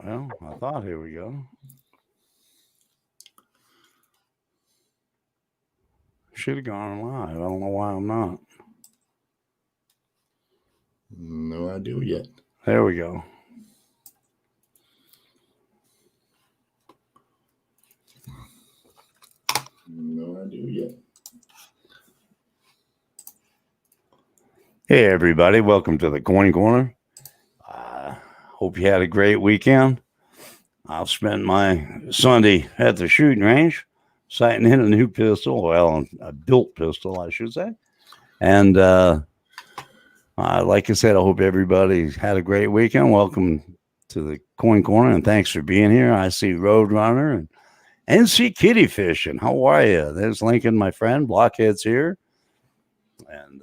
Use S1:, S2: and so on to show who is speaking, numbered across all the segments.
S1: Well, I thought, here we go. Should have gone live. I don't know why I'm not.
S2: No idea yet.
S1: There we go.
S2: No idea yet.
S1: Hey, everybody. Welcome to the Coin Corner. Hope you had a great weekend. I've spent my Sunday at the shooting range, sighting in a new pistol. Well, a built pistol, I should say. And like I said, I hope everybody had a great weekend. Welcome to the Coin Corner, and thanks for being here. I see Roadrunner and NC Kitty Fishing. How are you? There's Lincoln, my friend. Blockhead's here. And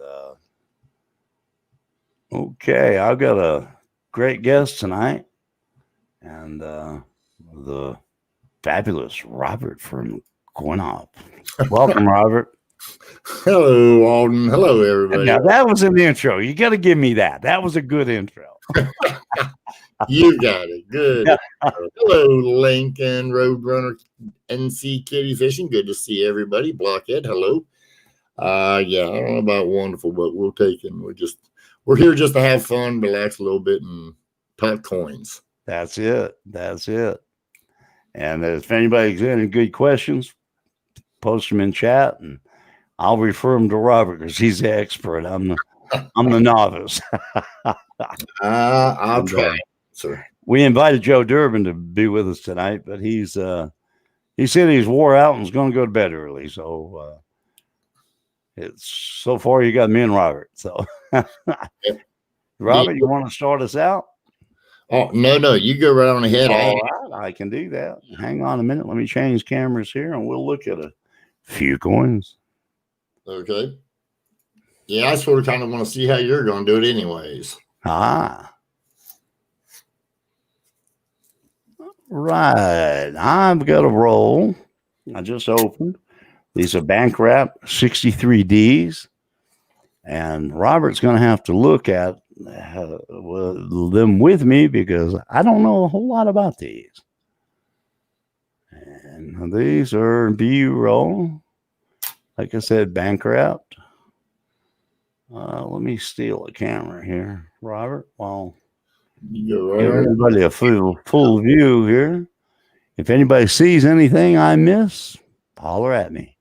S1: okay, I've got a great guest tonight, and the fabulous Robert from Coin-Op. Welcome, Robert.
S2: Hello, Alden. Hello, everybody.
S1: Now, that was an intro. You got to give me that. That was a good intro.
S2: You got it. Good. Hello, Lincoln, Roadrunner, NC Kitty Fishing. Good to see everybody. Blockhead, hello. Yeah, I don't know about wonderful, but we'll take it. We're here just to have fun, relax a little bit, and talk coins.
S1: That's it. That's it. And if anybody's got any good questions, post them in chat, and I'll refer them to Robert because he's the expert. I'm the novice.
S2: I'll try, sir.
S1: We invited Joe Durbin to be with us tonight, but he said he's wore out and was going to go to bed early. So it's so far you got me and Robert. So Robert, you want to start us out?
S2: Oh, no, you go right on ahead.
S1: All right, I can do that. Hang on a minute. Let me change cameras here, and we'll look at a few coins.
S2: Okay. Yeah, I sort of kind of want to see how you're going to do it anyways.
S1: Right. I've got a roll. I just opened. These are bank wrap 63Ds. And Robert's going to have to look at them with me because I don't know a whole lot about these. And these are B-roll. Like I said, bank wrapped. Let me steal a camera here, Robert. Well, give everybody a full view here. If anybody sees anything I miss, holler at me.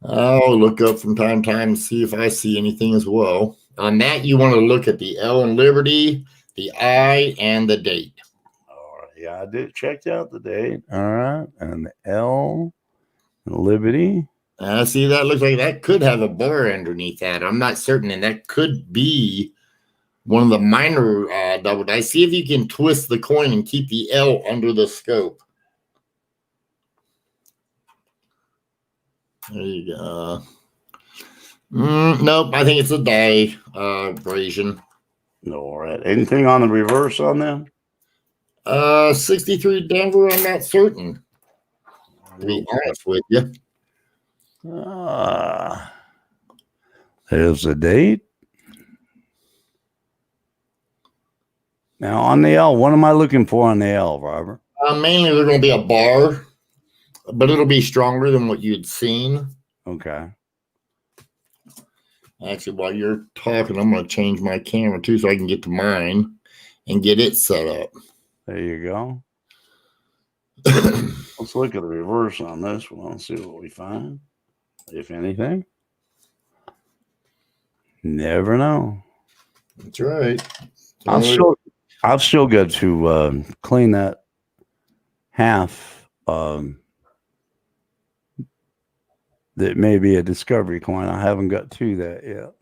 S2: I'll look up from time to time and see if I see anything as well. On that, you want to look at the L in Liberty, the I, and the date.
S1: All right. Yeah, I did check out the date. All right. And the L and Liberty.
S2: See, that looks like that could have a bar underneath that. I'm not certain, and that could be one of the minor double dice. See if you can twist the coin and keep the L under the scope. There you go. Nope, I think it's a die abrasion.
S1: All right. Anything on the reverse on them?
S2: 63 Denver, I'm not certain, to be honest with you.
S1: There's the date. Now on the L, what am I looking for on the L, Robert?
S2: Mainly there's going to be a bar, but it'll be stronger than what you'd seen.
S1: Okay.
S2: Actually, while you're talking, I'm going to change my camera too so I can get to mine and get it set up.
S1: There you go. Let's look at the reverse on this one. Let's see what we find. If anything. Never know.
S2: That's right.
S1: I've still got to clean that half that may be a discovery coin. I haven't got to that yet.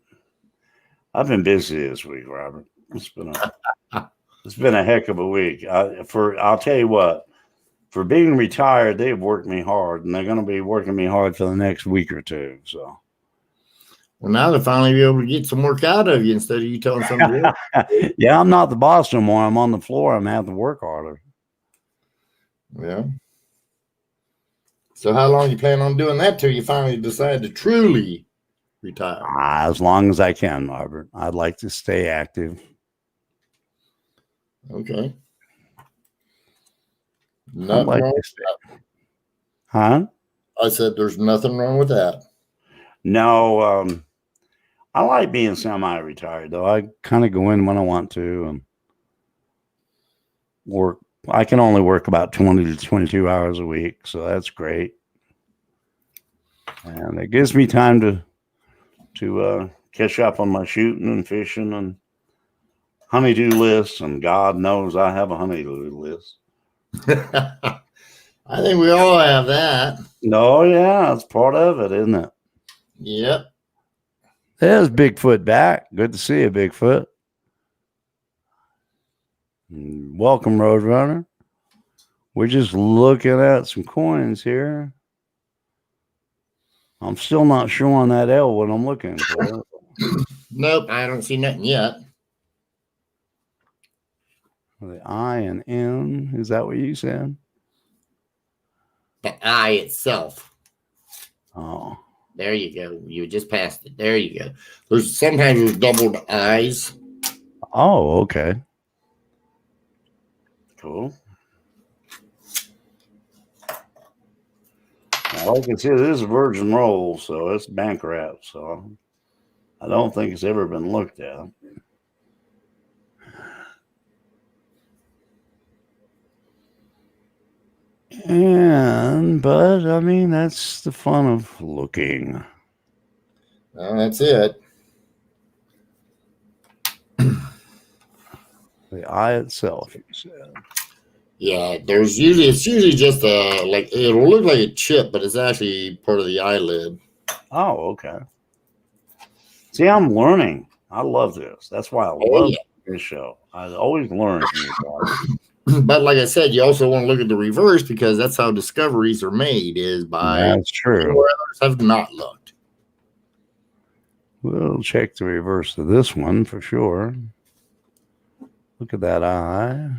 S1: I've been busy this week, Robert. It's been a heck of a week. I'll tell you what, for being retired, they've worked me hard, and they're going to be working me hard for the next week or two. So,
S2: well, now they'll finally be able to get some work out of you instead of you telling somebody else.
S1: Yeah, I'm not the boss no more. I'm on the floor. I'm having to work harder.
S2: Yeah. So, how long you plan on doing that till you finally decide to truly retire?
S1: As long as I can, Robert. I'd like to stay active.
S2: Okay. Nothing
S1: like
S2: wrong
S1: to
S2: with
S1: say.
S2: that.
S1: Huh?
S2: I said there's nothing wrong with that.
S1: No, I like being semi-retired though. I kind of go in when I want to and work. I can only work about 20 to 22 hours a week, so that's great. And it gives me time to catch up on my shooting and fishing and honeydew lists. And God knows I have a honeydew list.
S2: I think we all have that.
S1: Oh yeah, it's part of it, isn't it?
S2: Yep.
S1: There's Bigfoot back. Good to see you, Bigfoot. Welcome, Roadrunner. We're just looking at some coins here. I'm still not showing that L what I'm looking for.
S2: Nope, I don't see nothing yet.
S1: The I and N. Is that what you said?
S2: The I itself.
S1: Oh.
S2: There you go. You just passed it. There you go. Sometimes doubled I's.
S1: Oh, okay. Cool. Now, like I said, this is virgin roll, so it's bank wrap. So I don't think it's ever been looked at. But I mean, that's the fun of looking.
S2: Well, that's it.
S1: The eye itself, you said.
S2: Yeah, it's usually just it'll look like a chip, but it's actually part of the eyelid.
S1: Oh, okay. See, I'm learning. I love this. That's why I love this show. I always learn from you guys.
S2: But like I said, you also want to look at the reverse because that's how discoveries are made, is by
S1: that's true.
S2: where others have not looked.
S1: We'll check the reverse of this one for sure. Look at that eye.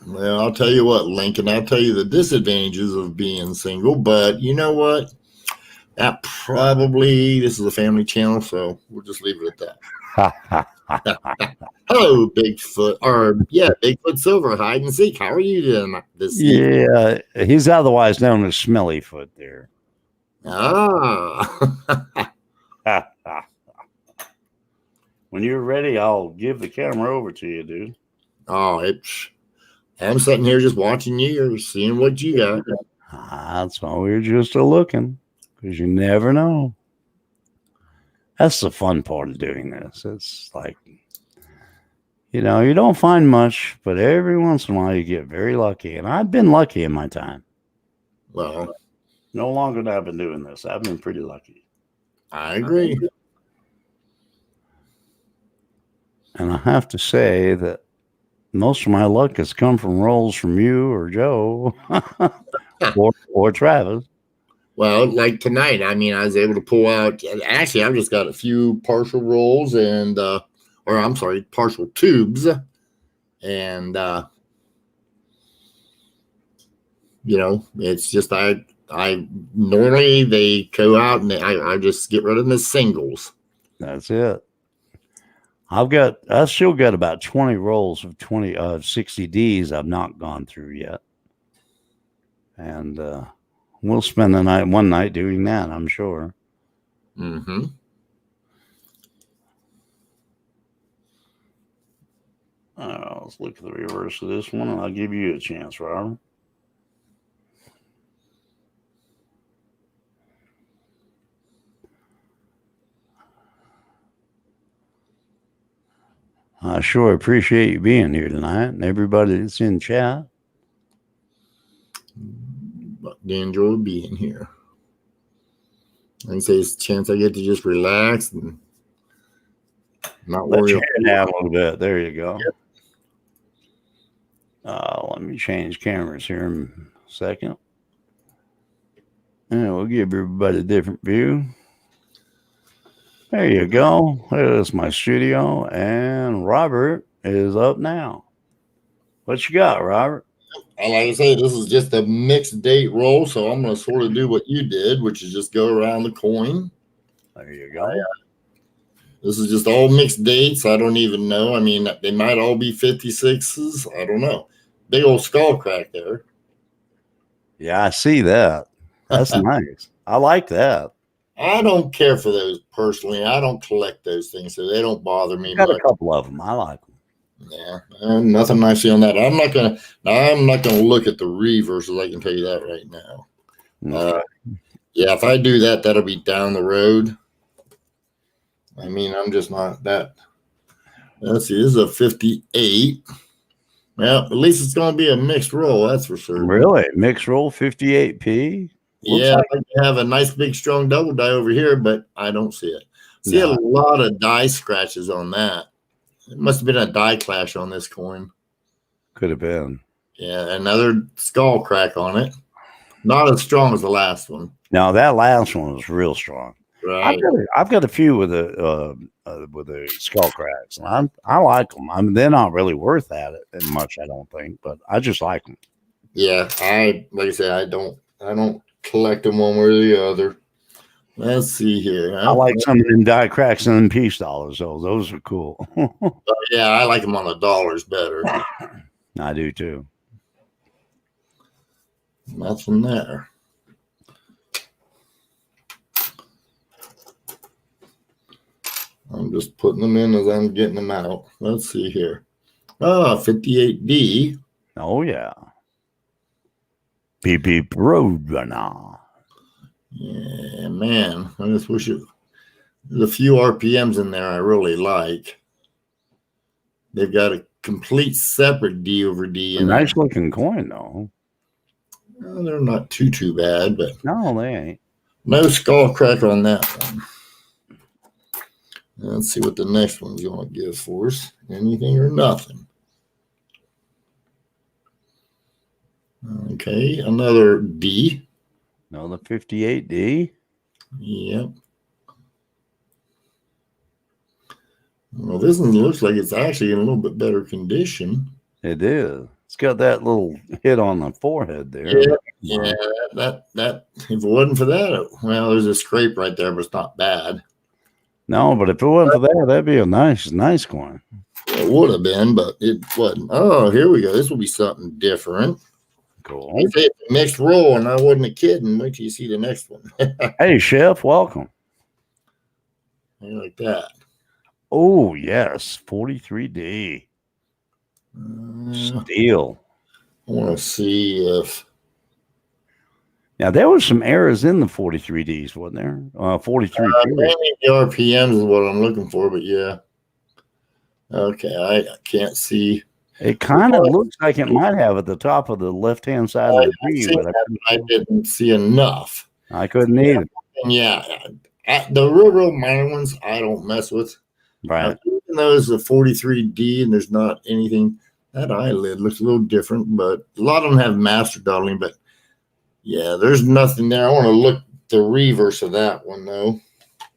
S2: Well, I'll tell you what, Lincoln, I'll tell you the disadvantages of being single, but you know what? This is a family channel, so we'll just leave it at that. Hello, Bigfoot, Bigfoot Silver, hide and seek. How are you doing this evening?
S1: Yeah, he's otherwise known as Smellyfoot there. When you're ready, I'll give the camera over to you, dude.
S2: I'm sitting here just watching you or seeing what you got.
S1: That's why we're just looking, because you never know. That's the fun part of doing this. It's like, you don't find much, but every once in a while you get very lucky. And I've been lucky in my time.
S2: Well,
S1: no longer than I've been doing this. I've been pretty lucky.
S2: I agree.
S1: And I have to say that most of my luck has come from rolls from you or Joe or Travis.
S2: Well, like tonight, I mean, I was able to pull out. Actually, I've just got a few partial rolls and, partial tubes, and it's just I normally they go out and I just get rid of them as singles.
S1: That's it. I still got about 20 rolls of 60 Ds I've not gone through yet. And we'll spend one night doing that, I'm sure.
S2: Mm-hmm.
S1: Let's look at the reverse of this one, and I'll give you a chance, Robert. I sure appreciate you being here tonight and everybody that's in chat.
S2: But they enjoy being here. I can say it's a chance I get to just relax and not worry.
S1: Let your head down a little bit. There you go.
S2: Yep.
S1: Let me change cameras here in a second. And we'll give everybody a different view. There you go. There's my studio, and Robert is up now. What you got, Robert?
S2: And like I say, this is just a mixed date roll, so I'm going to sort of do what you did, which is just go around the coin.
S1: There you go.
S2: This is just all mixed dates. I don't even know. I mean, they might all be 56s. I don't know. Big old skull crack there.
S1: Yeah, I see that. That's nice. I like that.
S2: I don't care for those personally. I don't collect those things, so they don't bother me
S1: Got
S2: much.
S1: a couple of them. I like them.
S2: Yeah, nothing I see on that. I'm not gonna look at the reverses. I can tell you that right now. Yeah, if I do that, that'll be down the road. I mean, I'm just not that. Let's see, this is a 58. Well, at least it's going to be a mixed roll, that's for sure.
S1: Really? Mixed roll 58p?
S2: Yeah, I have a nice big strong double die over here, but I don't see it. See a lot of die scratches on that. It must have been a die clash on this coin.
S1: Could have been.
S2: Yeah, another skull crack on it. Not as strong as the last one.
S1: No, that last one was real strong.
S2: Right.
S1: I've got a few with the skull cracks, and I like them. I mean, they're not really worth that much, I don't think, but I just like them.
S2: Yeah, like I said, I don't collect them one way or the other. Let's see here.
S1: I like some of them die cracks and them peace dollars, though. Those are cool.
S2: Yeah, I like them on the dollars better.
S1: I do too.
S2: Nothing there. I'm just putting them in as I'm getting them out. Let's see here. 58D.
S1: Oh, yeah. PP Roadrunner.
S2: Yeah, man. I just wish there's a few RPMs in there I really like. They've got a complete separate D over D.
S1: A nice looking coin, though.
S2: Well, they're not too bad, but
S1: no, they ain't.
S2: No skull crack on that one. Let's see what the next one's going to give for us. Anything or nothing. Okay, another D.
S1: Another 58D.
S2: Yep. Well, this one looks like it's actually in a little bit better condition.
S1: It is. It's got that little hit on the forehead there.
S2: Yeah. That if it wasn't for that, well, there's a scrape right there, but it's not bad.
S1: No, but if it wasn't for that, that'd be a nice coin.
S2: It would have been, but it wasn't. Oh, here we go. This will be something different.
S1: Cool.
S2: It's a mixed roll, and I wasn't kidding. Wait till you see the next one.
S1: Hey, Chef, welcome.
S2: Like that.
S1: Oh, yes. 43D. Steel.
S2: I want to see if.
S1: Now, there was some errors in the 43Ds, wasn't there? 43.
S2: The RPMs is what I'm looking for, but yeah. Okay, I can't see.
S1: It kind of looks like it might have at the top of the left-hand side of the green, but
S2: I didn't see enough.
S1: I couldn't either.
S2: And yeah, the real minor ones I don't mess with.
S1: Right.
S2: Even though it's a 43D and there's not anything, that eyelid looks a little different, but a lot of them have master doubling, but yeah, there's nothing there. I want to look the reverse of that one though.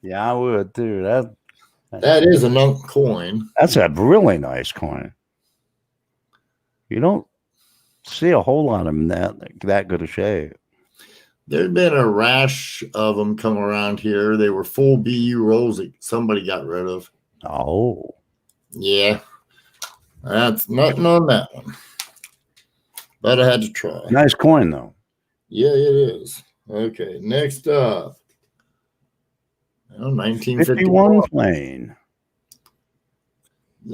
S1: Yeah, I would too.
S2: That is a nunk coin.
S1: That's a really nice coin. You don't see a whole lot of them that good a shape.
S2: There's been a rash of them come around here. They were full BU rolls that somebody got rid of.
S1: Oh.
S2: Yeah. That's nothing on that one. But I had to try.
S1: Nice coin, though.
S2: Yeah, it is. Okay, next up. 1951
S1: plain.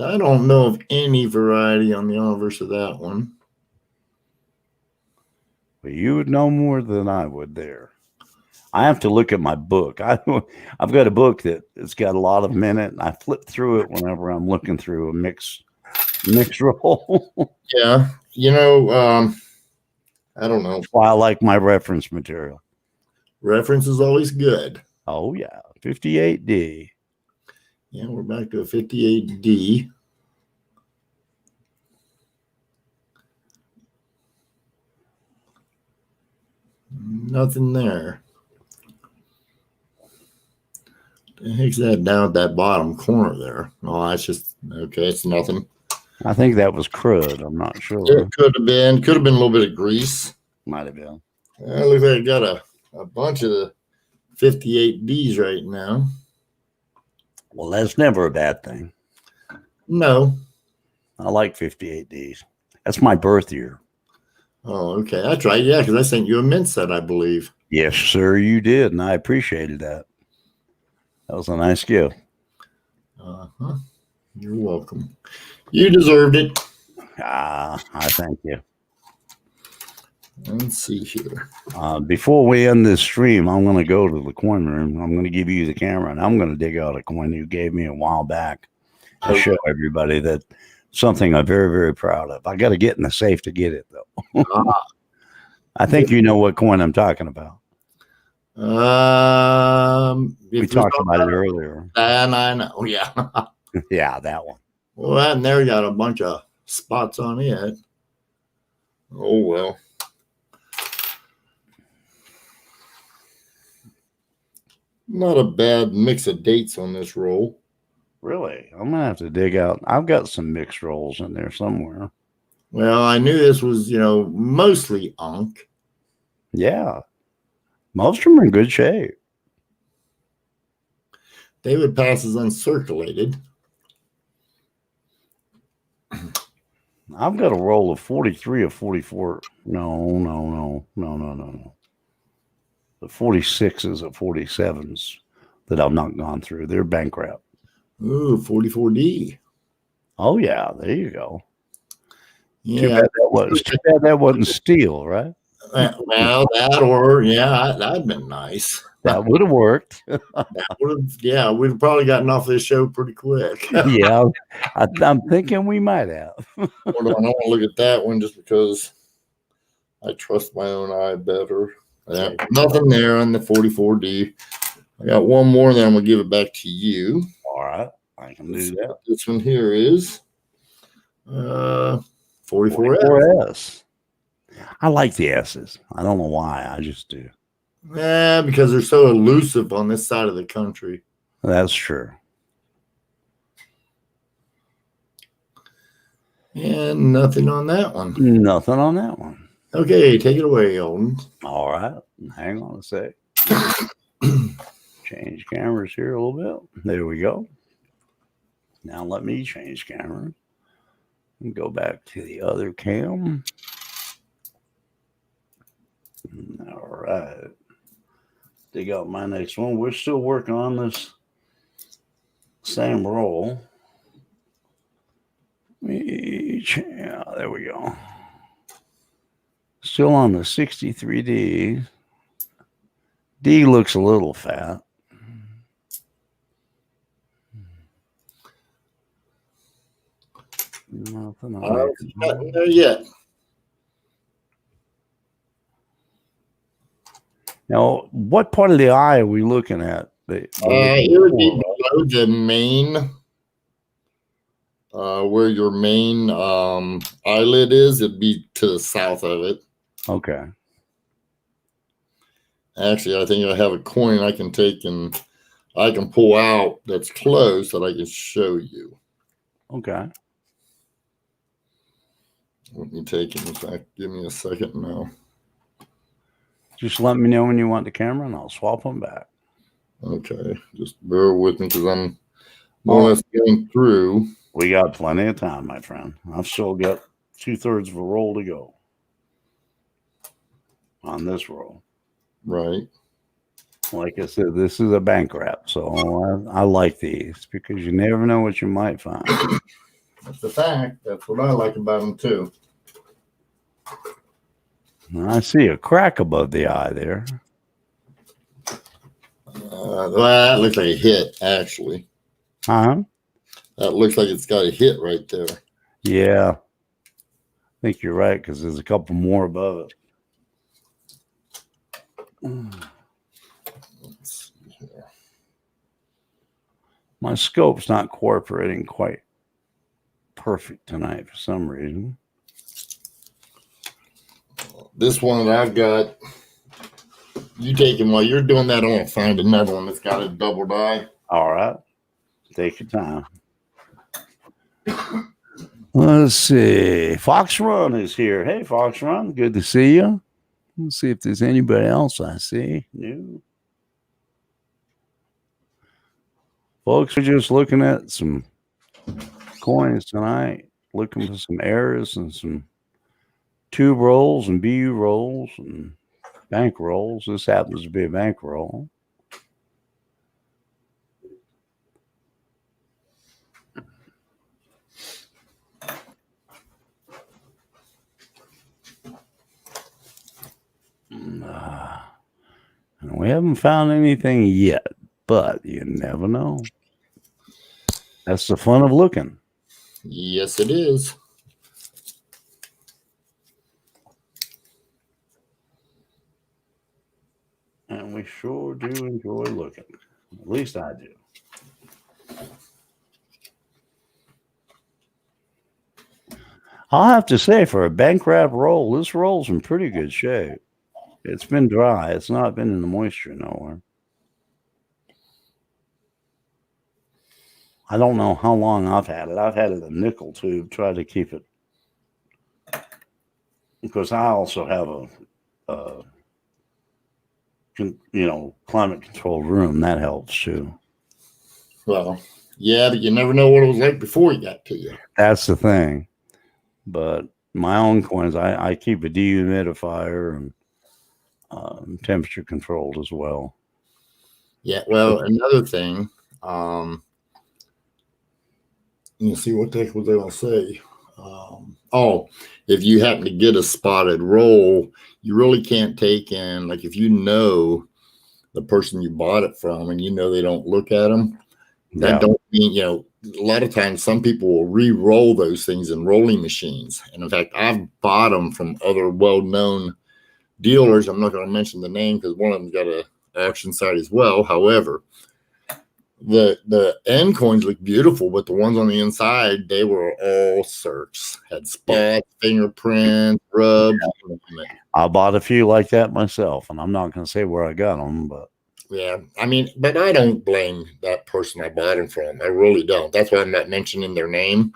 S2: I don't know of any variety on the obverse of that one.
S1: Well, you would know more than I would there. I have to look at my book. I've got a book that's got a lot of them in it, and I flip through it whenever I'm looking through a mix roll.
S2: Yeah, I don't know.
S1: That's why I like my reference material.
S2: Reference is always good.
S1: Oh yeah, 58D.
S2: Yeah, we're back to a 58D. Nothing there. The heck's that down at that bottom corner there? Oh, that's just okay. It's nothing.
S1: I think that was crud. I'm not sure.
S2: It could have been a little bit of grease.
S1: Might have been.
S2: It looks like I got a bunch of the 58Ds right now.
S1: Well, that's never a bad thing.
S2: No.
S1: I like 58Ds. That's my birth year.
S2: Oh, okay. That's right. Yeah, because I sent you a mint set, I believe.
S1: Yes, sir, you did, and I appreciated that. That was a nice gift.
S2: Uh-huh. You're welcome. You deserved it.
S1: I thank you.
S2: Let's see here.
S1: Before we end this stream, I'm going to go to the coin room. I'm going to give you the camera, and I'm going to dig out a coin you gave me a while back and show everybody that something I'm very, very proud of. I got to get in the safe to get it, though. I think you know what coin I'm talking about. We talked about it earlier.
S2: And I know, yeah.
S1: Yeah, that one.
S2: Well, and there got a bunch of spots on it. Oh, well. Not a bad mix of dates on this roll.
S1: Really? I'm going to have to dig out. I've got some mixed rolls in there somewhere.
S2: Well, I knew this was, mostly Ankh.
S1: Yeah. Most of them are in good shape.
S2: David passes uncirculated.
S1: I've got a roll of 43 or 44. No. The 46s or 47s that I've not gone through. They're bankrupt.
S2: Ooh, 44D.
S1: Oh, yeah. There you go.
S2: Yeah.
S1: Too bad that wasn't steel, right?
S2: Well, that or, that'd been nice.
S1: That would have worked.
S2: We'd have probably gotten off this show pretty quick.
S1: Yeah, I'm thinking we might have.
S2: Hold on, I want to look at that one just because I trust my own eye better. Nothing there on the 44D. I got one more, then I'm going to give it back to you.
S1: All right, I can do that.
S2: This one here is 44S.
S1: 44S. I like the S's. I don't know why. I just do.
S2: Yeah, because they're so elusive on this side of the country.
S1: That's true.
S2: And nothing on that one.
S1: Nothing on that one.
S2: Okay, take it away, Olden.
S1: All right. Hang on a sec. Change cameras here a little bit. There we go. Now let me change cameras and go back to the other cam. All right. Dig out my next one. We're still working on this same roll. Yeah, there we go. Still on the 63D. D looks a little fat. Nothing on
S2: Nothing there yet.
S1: Now, what part of the eye are we looking at?
S2: It would be below the main, where your main eyelid is. It'd be to the south of it.
S1: Okay.
S2: Actually, I think I have a coin I can take and I can pull out that's close that I can show you.
S1: Okay.
S2: Let me take it. In fact, give me a second now.
S1: Just let me know when you want the camera and I'll swap them back.
S2: Okay. Just bear with me because I'm more or less getting through.
S1: We got plenty of time, my friend. I've still got 2/3 of a roll to go on this roll.
S2: Right.
S1: Like I said, this is a bank wrap, so I like these because you never know what you might find.
S2: That's a fact. That's what I like about them too.
S1: I see a crack above the eye there.
S2: Well, that looks like a hit, actually.
S1: Huh?
S2: That looks like it's got a hit right there.
S1: Yeah. I think you're right because there's a couple more above it.
S2: Let's see here.
S1: My scope's not cooperating quite perfect tonight for some reason.
S2: This one that I've got, you take him while you're doing that. I'm going to find another one that's got a double die.
S1: All right. Take your time. Let's see. Fox Run is here. Hey, Fox Run. Good to see you. Let's see if there's anybody else I see. New. Folks, we're just looking at some coins tonight, looking for some errors and some tube rolls and BU rolls and bank rolls. This happens to be a bank roll. And we haven't found anything yet, but you never know. That's the fun of looking.
S2: Yes, it is.
S1: And we sure do enjoy looking. At least I do. I'll have to say, for a bank wrap roll, this roll's in pretty good shape. It's been dry. It's not been in the moisture nowhere. I don't know how long I've had it. I've had it a nickel tube, try to keep it. Because I also have a climate controlled room. That helps too.
S2: Well, yeah, but you never know what it was like before it got to you.
S1: That's the thing. But my own coins, I keep a dehumidifier and temperature controlled as well.
S2: Yeah, well, another thing, you see what the heck was I going to say? If you happen to get a spotted roll, you really can't take in, like if you know the person you bought it from and you know they don't look at them, that don't mean, a lot of times some people will re-roll those things in rolling machines. And in fact, I've bought them from other well-known dealers. I'm not going to mention the name because one of them got an auction site as well. However, the end coins look beautiful, but the ones on the inside, they were all circs, had spots, fingerprints, rubs.
S1: I bought a few like that myself, and I'm not going to say where I got them, but
S2: yeah, I mean, but I don't blame that person I bought them from. I really don't. That's why I'm not mentioning their name.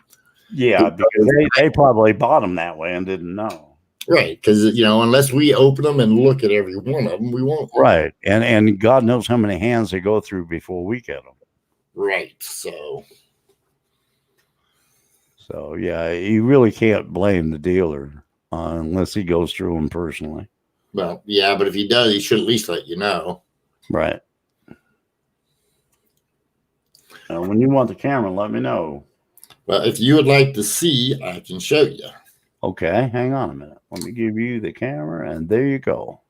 S1: Yeah, because they probably bought them that way and didn't know.
S2: Right, because unless we open them and look at every one of them, we won't.
S1: Right, and God knows how many hands they go through before we get them.
S2: Right, so
S1: yeah, you really can't blame the dealer unless he goes through them personally.
S2: Well, yeah, but if he does, he should at least let you know.
S1: Right. When you want the camera, let me know.
S2: Well, if you would like to see, I can show you.
S1: Okay, hang on a minute. Let me give you the camera, and there you go.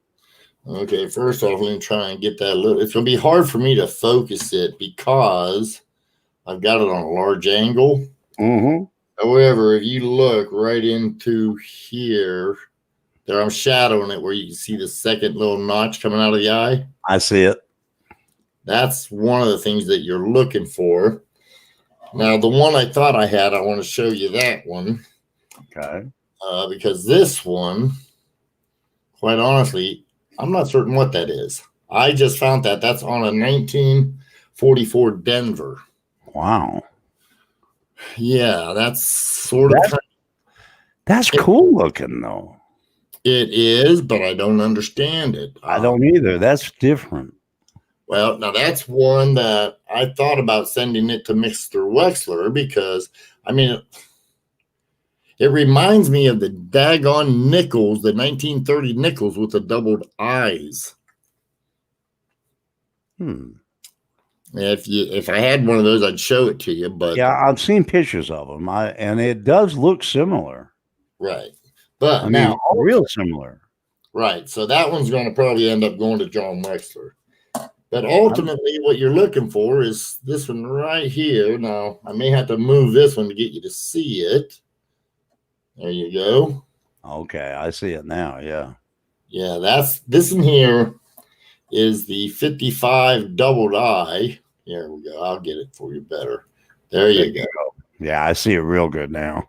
S2: Okay, first off, let me try and get that little. It's going to be hard for me to focus it because I've got it on a large angle.
S1: Mm-hmm.
S2: However, if you look right into here, there I'm shadowing it where you can see the second little notch coming out of the eye.
S1: I see it.
S2: That's one of the things that you're looking for. Now, the one I thought I had, I want to show you that one.
S1: Okay.
S2: Because this one, quite honestly, I'm not certain what that is. I just found that that's on a 1944 Denver.
S1: Wow.
S2: Yeah, that's sort of.
S1: That's cool looking, though.
S2: It is, but I don't understand it.
S1: I don't either. That's different.
S2: Well, now that's one that I thought about sending it to Mr. Wexler because, I mean, it reminds me of the daggone nickels, the 1930 nickels with the doubled eyes. If I had one of those, I'd show it to you. But
S1: yeah, I've seen pictures of them, and it does look similar.
S2: Right, but
S1: now real similar.
S2: Right, so that one's going to probably end up going to John Wexler. But ultimately, what you're looking for is this one right here. Now, I may have to move this one to get you to see it. There you go.
S1: Okay, I see it now. Yeah.
S2: Yeah, that's this one here is the 55 doubled eye. Here we go. I'll get it for you better. There you go.
S1: Yeah, I see it real good now.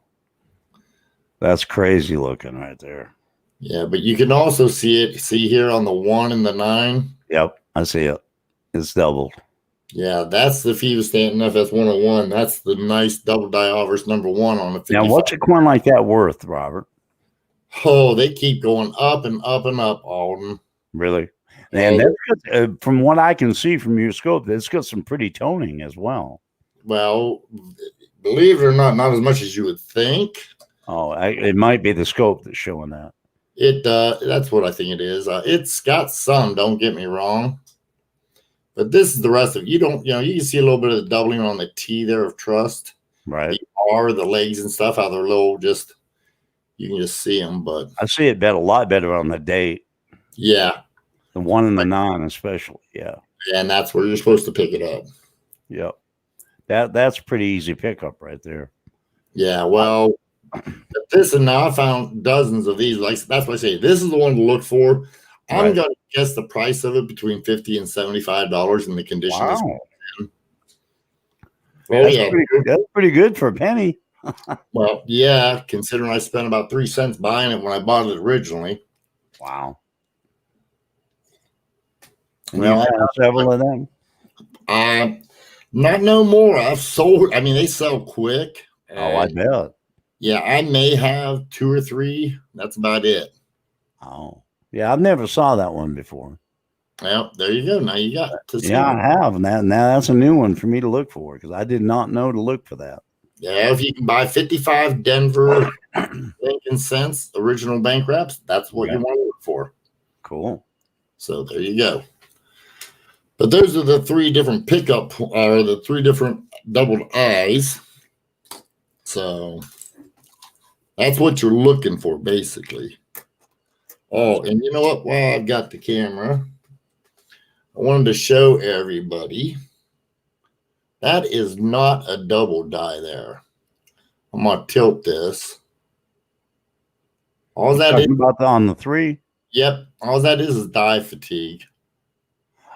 S1: That's crazy looking right there.
S2: Yeah, but you can also see it. See here on the 1 and the 9.
S1: Yep, I see it. It's doubled.
S2: Yeah, that's the Fevestan FS 101. That's the nice double diovers number 1 on the 55.
S1: Now, what's a coin like that worth, Robert?
S2: Oh, they keep going up and up and up, Alden.
S1: Really? And that's good. From what I can see from your scope, it's got some pretty toning as well.
S2: Well, believe it or not as much as you would think.
S1: Oh, it might be the scope that's showing that.
S2: That's what I think it is. It's got some, don't get me wrong. But this is the rest of it. You can see a little bit of the doubling on the T there of trust.
S1: Right.
S2: The R, the legs and stuff, how they're little, you can just see them. But
S1: I see it a lot better on the date.
S2: Yeah.
S1: The 1 and the 9 especially. Yeah.
S2: And that's where you're supposed to pick it up.
S1: Yep. That's pretty easy pickup right there.
S2: Yeah. Well, now I found dozens of these. Like, that's why I say this is the one to look for. I'm going to guess the price of it between $50 and $75 in the condition.
S1: Wow.
S2: Oh,
S1: that's pretty good for a penny.
S2: Well, yeah, considering I spent about 3 cents buying it when I bought it originally.
S1: Wow.
S2: Well,
S1: I have several of them.
S2: Not no more. I've sold. I mean, they sell quick.
S1: Oh, I bet.
S2: Yeah, I may have 2 or 3. That's about it.
S1: Oh, yeah. I've never saw that one before.
S2: Well, there you go. Now you got to see.
S1: Yeah, I have. Now that's a new one for me to look for because I did not know to look for that.
S2: Yeah, if you can buy 55 Denver Lincoln Cents original bank wraps, that's what you want to look for.
S1: Cool.
S2: So there you go. But those are the 3 different pickup, or the 3 different doubled eyes. So that's what you're looking for, basically. Oh, and you know what? While I've got the camera, I wanted to show everybody. That is not a double die there. I'm going to tilt this. All that is
S1: about on the 3.
S2: Yep. All that is die fatigue.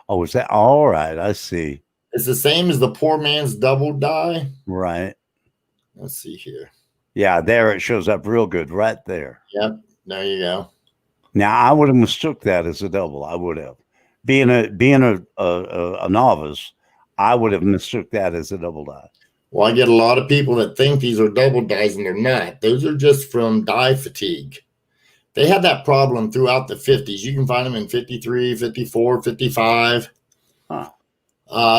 S1: Oh, is that all right? I see.
S2: It's the same as the poor man's double die.
S1: Right.
S2: Let's see here.
S1: Yeah, there it shows up real good right there.
S2: Yep. There you go.
S1: Now I would have mistook that as a double. I would have. Being a novice, I would have mistook that as a double die.
S2: Well, I get a lot of people that think these are double dies and they're not. Those are just from die fatigue. They had that problem throughout the 50s. You can find them in 53, 54, 55.
S1: Huh.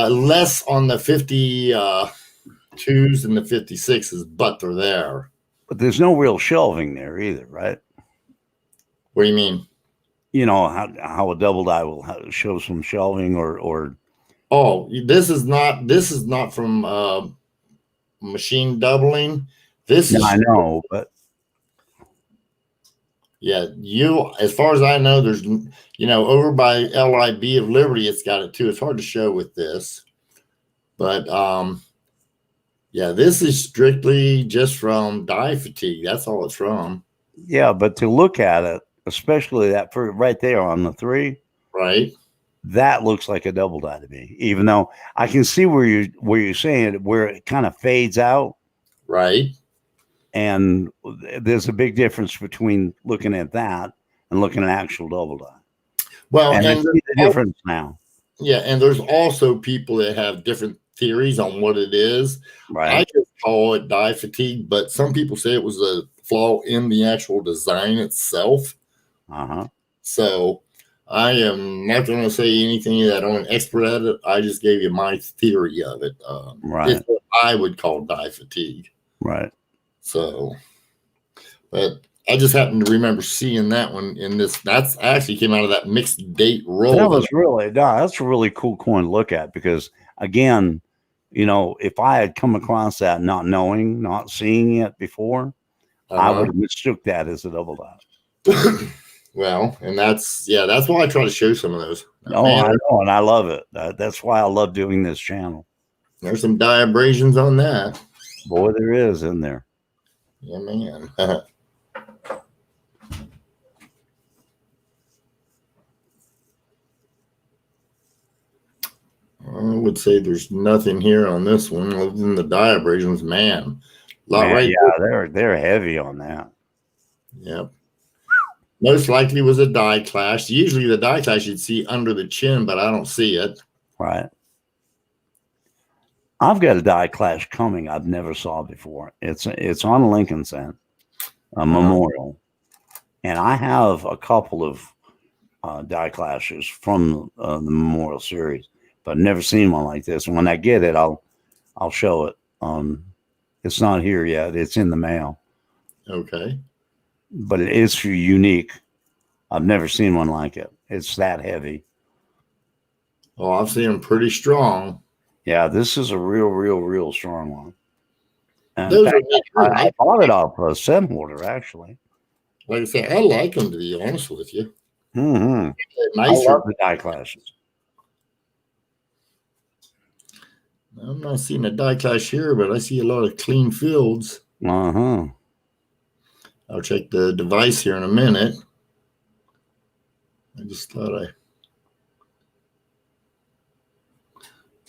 S2: Less on the 52s and the 56s, but they're there.
S1: But there's no real shelving there either, right?
S2: What do you mean?
S1: You know how a double die will show some shelving or.
S2: Oh, this is not from machine doubling.
S1: I know, but.
S2: Yeah, as far as I know, there's, over by LIB of Liberty, it's got it too. It's hard to show with this. But, yeah, this is strictly just from die fatigue. That's all it's from.
S1: Yeah, but to look at it, especially that for right there on the 3.
S2: Right.
S1: That looks like a double die to me, even though I can see where you're saying it, where it kind of fades out.
S2: Right.
S1: And there's a big difference between looking at that and looking at actual double die.
S2: Well,
S1: and I see the difference now.
S2: Yeah, and there's also people that have different theories on what it is.
S1: Right.
S2: I just call it die fatigue, but some people say it was a flaw in the actual design itself.
S1: Uh-huh.
S2: So I am not going to say anything that I'm an expert at it. I just gave you my theory of it.
S1: Right.
S2: It's what I would call die fatigue.
S1: Right.
S2: So, but I just happened to remember seeing that one in this. That's actually came out of that mixed date roll.
S1: That's a really cool coin to look at because, again, if I had come across that not knowing, not seeing it before, I would have mistook that as a double die.
S2: Well, and that's why I try to show some of those.
S1: Oh, man, I know, and I love it. That's why I love doing this channel.
S2: There's some die abrasions on that.
S1: Boy, there is in there.
S2: Yeah, man. I would say there's nothing here on this one other than the die abrasions. Man,
S1: they're heavy on that.
S2: Yep. Most likely was a die clash. Usually the die clash you'd see under the chin, but I don't see it.
S1: Right. I've got a die clash coming I've never saw before. It's on a Lincoln Cent, a memorial. And I have a couple of die clashes from the Memorial Series, but I've never seen one like this. And when I get it, I'll show it. It's not here yet. It's in the mail,
S2: Okay.
S1: but it is unique. I've never seen one like it. It's that heavy.
S2: Oh, I've seen them pretty strong.
S1: Yeah, this is a real strong one. And
S2: Those
S1: in fact, I bought it off a Sem order, actually.
S2: like I said, I like them, to be honest with you.
S1: Mm-hmm. I
S2: Nicer.
S1: love the die clashes.
S2: I'm not seeing a die clash here, but I see a lot of clean fields.
S1: Uh-huh.
S2: I'll check the device here in a minute. I just thought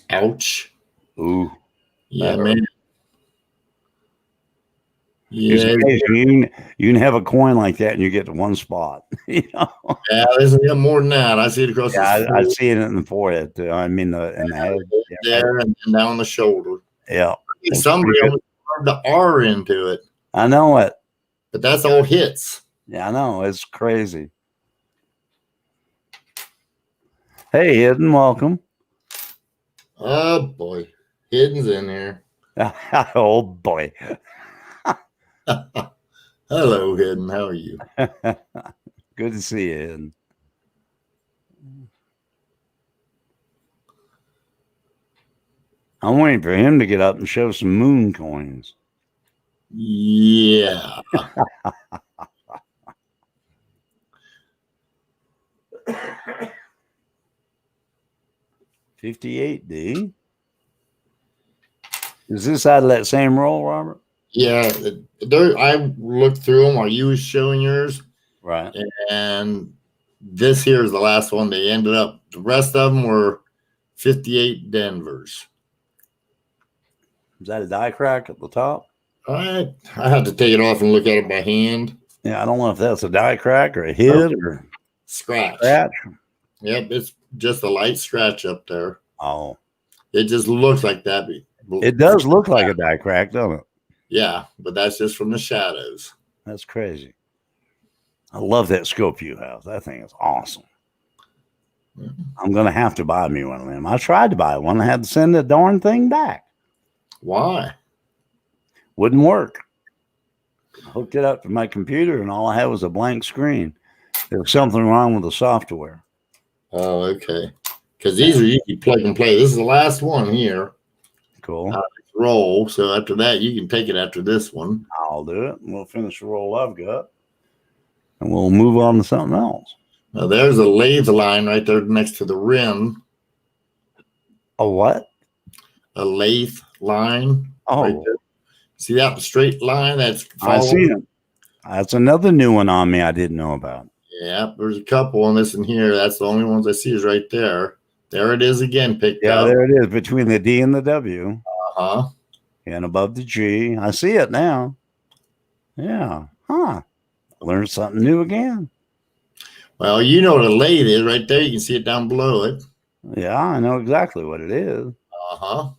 S2: ouch.
S1: Ooh.
S2: Yeah, man.
S1: It's
S2: Yeah.
S1: amazing. You can have a coin like that and you get to one spot. You know?
S2: Yeah, there's more than that. I see it across
S1: Yeah,
S2: the
S1: I see it in the forehead too. I mean, in the head.
S2: there and down the shoulder.
S1: Yeah.
S2: Somebody almost carved the R into it,
S1: I know it.
S2: but that's all hits.
S1: Yeah, I know. It's crazy. Hey, Hidden, welcome.
S2: Oh boy, Hidden's in there.
S1: Oh boy.
S2: Hello, Hidden. How are you?
S1: Good to see you, Hidden. I'm waiting for him to get up and show some moon coins.
S2: Yeah.
S1: $58D. Is this out of that same roll, Robert?
S2: Yeah. I looked through them while you was showing yours.
S1: Right.
S2: And this here is the last one. They ended up, the rest of them were 58 Denvers.
S1: Is that a die crack at the top?
S2: I had to take it off and look at it by hand.
S1: Yeah, I don't know if that's a die crack or a hit or
S2: Scratch.
S1: scratch.
S2: Yep, it's just a light scratch up there.
S1: Oh.
S2: It just looks like that.
S1: It does look like a die crack, doesn't it?
S2: Yeah, but that's just from the shadows.
S1: That's crazy. I love that scope you have. That thing is awesome. Mm-hmm. I'm going to have to buy me one of them. I tried to buy one. I had to send the darn thing back.
S2: Why?
S1: Wouldn't work. I hooked it up to my computer, and all I had was a blank screen. There was something wrong with the software.
S2: Oh, okay. Because these are easy plug and play. This is the last one here.
S1: Cool.
S2: Roll. So after that, you can take it after this one.
S1: I'll do it. And we'll finish the roll I've got. And we'll move on to something else.
S2: Now, there's a lathe line right there next to the rim.
S1: A what?
S2: A lathe line.
S1: Oh.
S2: Right there. See that straight line? That's
S1: I see it. That's another new one on me I didn't know about.
S2: Yeah, there's a couple on this and here. That's the only ones I see is right there. There it is again, picked up.
S1: Yeah, there it is, between the D and the W.
S2: Uh-huh.
S1: And above the G. I see it now. Yeah. Huh. Learned something new again.
S2: Well, you know what a lathe is right there. You can see it down below it.
S1: Yeah, I know exactly what it is.
S2: Uh-huh.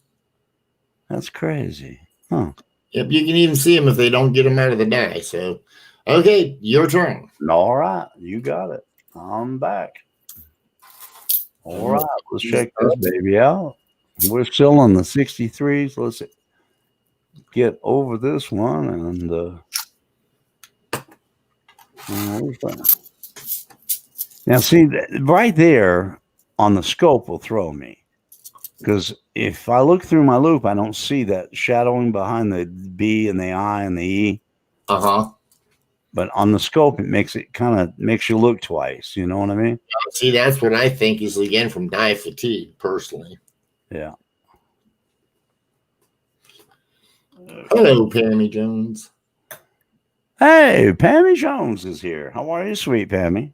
S1: That's crazy. Huh.
S2: Yep, you can even see them if they don't get them out of the die. So, okay, your turn.
S1: All right, you got it. I'm back. All right, let's check this baby out. We're still on the 63s. Let's get over this one and now see right there on the scope will throw me. Because if I look through my loop, I don't see that shadowing behind the B and the I and the E.
S2: Uh-huh.
S1: But on the scope, it kind of makes you look twice. You know what I mean?
S2: See, that's what I think is, again, from die fatigue, personally.
S1: Yeah.
S2: Hello, Pammy Jones.
S1: Hey, Pammy Jones is here. How are you, sweet Pammy?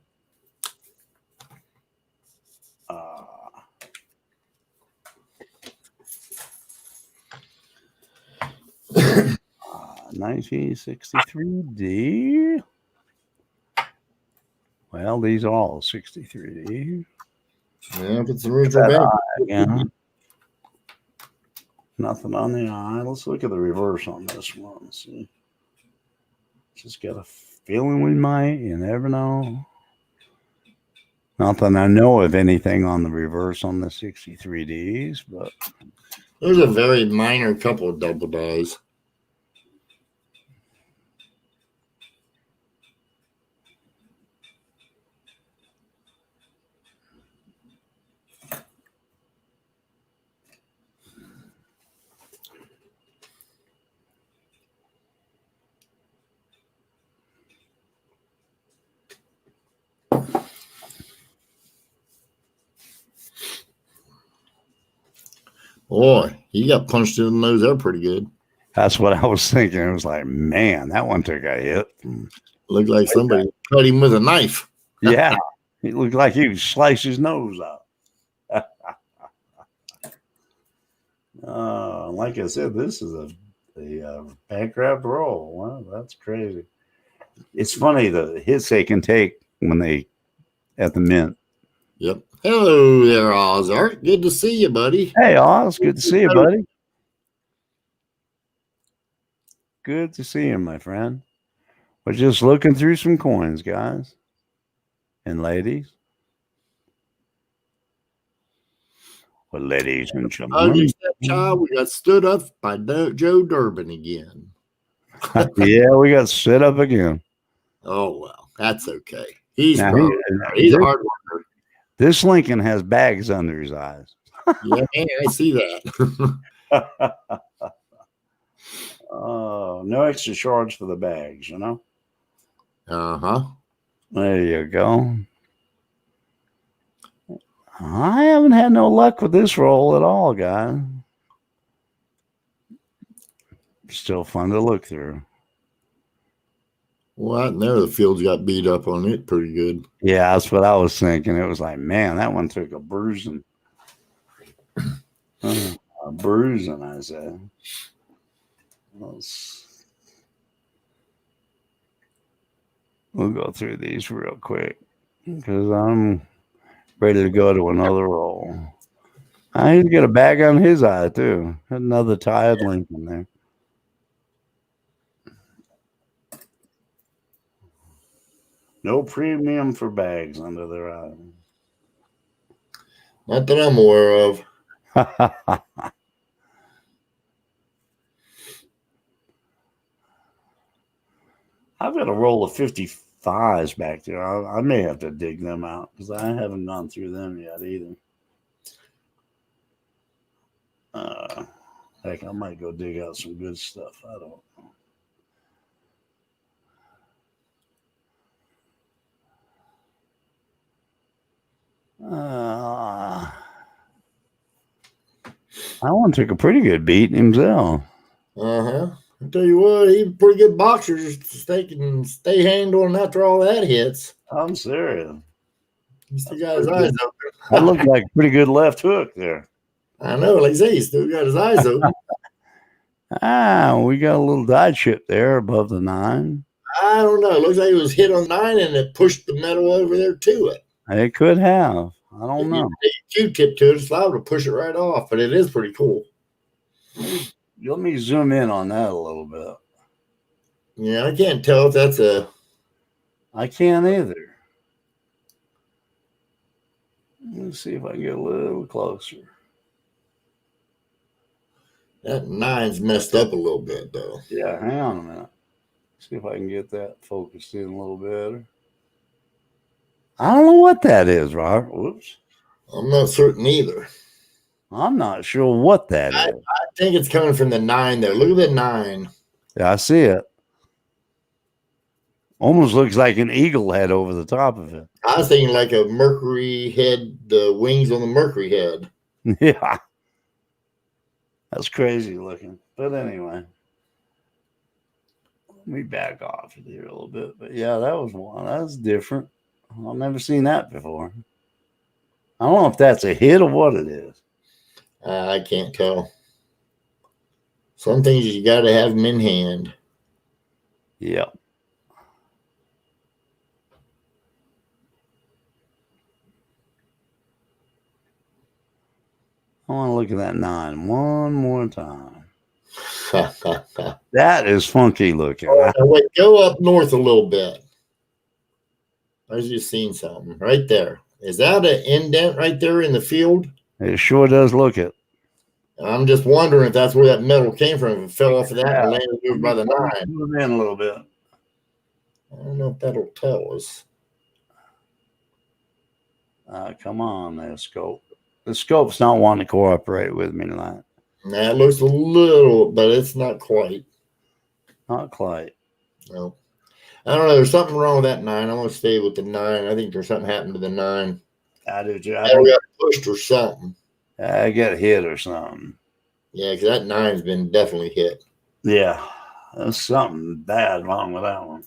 S1: 1963D. Well, these are all 63D.
S2: Yeah, if it's the original.
S1: Yeah. Nothing on the eye. Let's look at the reverse on this one. See. Just got a feeling we might. You never know. Not that I know of anything on the reverse on the 63Ds, but
S2: There's a very minor couple of double dies. Boy, he got punched in the nose there pretty good.
S1: that's what I was thinking. It was like, man, that one took a hit.
S2: Looked like somebody cut him with a knife.
S1: Yeah, it looked like he would slice his nose out. Like I said, this is a bankrupt roll. Wow, that's crazy. It's funny the hits they can take when they at the mint.
S2: Yep. Hello there, Ozark. Good to see you, buddy.
S1: Hey, Oz, good to see you, buddy. Good to see you, my friend. We're just looking through some coins, guys and ladies. Well, ladies and gentlemen.
S2: Child, we got stood up by Joe Durbin again.
S1: Yeah, we got set up again.
S2: Oh, well, that's okay. He's
S1: Now,
S2: he's a hard worker.
S1: This Lincoln has bags under his eyes.
S2: Yeah, I see that.
S1: Oh, no extra charge for the bags, you know?
S2: Uh-huh.
S1: There you go. I haven't had no luck with this roll at all, guys. Still fun to look through.
S2: Well, out in there, the fields got beat up on it pretty good.
S1: Yeah, that's what I was thinking. It was like, man, that one took a bruising. A bruising, I said. We'll go through these real quick because I'm ready to go to another roll. I need to get a bag on his eye, too. Another tired Lincoln there. No premium for bags under their eye.
S2: Not that I'm aware of.
S1: I've got a roll of 55s back there. I may have to dig them out because I haven't gone through them yet either. Heck, I might go dig out some good stuff. I don't know. That one took a pretty good beat himself.
S2: Uh-huh. I tell you what, he's a pretty good boxer. Stay handling after all that hits.
S1: I'm serious.
S2: He still got his eyes open.
S1: That looked like a pretty good left hook there.
S2: I know, like I say, he still got his eyes open.
S1: We got a little die chip there above the 9.
S2: I don't know. It looks like it was hit on 9 and it pushed the metal over there to it.
S1: It could have. I don't know.
S2: Q-tip to it, it's liable to push it right off, but it is pretty cool.
S1: Let me zoom in on that a little bit.
S2: Yeah, I can't tell if that's a...
S1: I can't either. Let's see if I can get a little closer.
S2: That 9's messed up a little bit, though.
S1: Yeah, hang on a minute. See if I can get that focused in a little better. I don't know what that is, Robert. Whoops.
S2: I'm not certain either.
S1: I'm not sure what that is.
S2: I think it's coming from the 9 there. Look at the 9.
S1: Yeah, I see it. Almost looks like an eagle head over the top of it.
S2: I was thinking like a Mercury head, the wings on the Mercury head.
S1: Yeah. That's crazy looking. But anyway. Let me back off here a little bit. But yeah, that was one. That's different. I've never seen that before. I don't know if that's a hit or what it is.
S2: I can't tell. Some things you got to have them in hand.
S1: Yep. I want to look at that 9 one more time. That is funky looking.
S2: Oh, wait, go up north a little bit. I was just seeing something right there. Is that an indent right there in the field?
S1: It sure does look it.
S2: I'm just wondering if that's where that metal came from. If it fell off of that and landed over by the 9.
S1: Move in a little bit.
S2: I don't know if that'll tell us.
S1: Come on there, scope. The scope's not wanting to cooperate with me tonight.
S2: Nah, it looks a little, but it's not quite.
S1: Not quite.
S2: No. I don't know. There's something wrong with that 9. I'm going to stay with the 9. I think there's something happened to the 9.
S1: I do too.
S2: I got pushed or something.
S1: I get hit or something.
S2: Yeah, because that 9's been definitely hit.
S1: Yeah, there's something bad wrong with that one.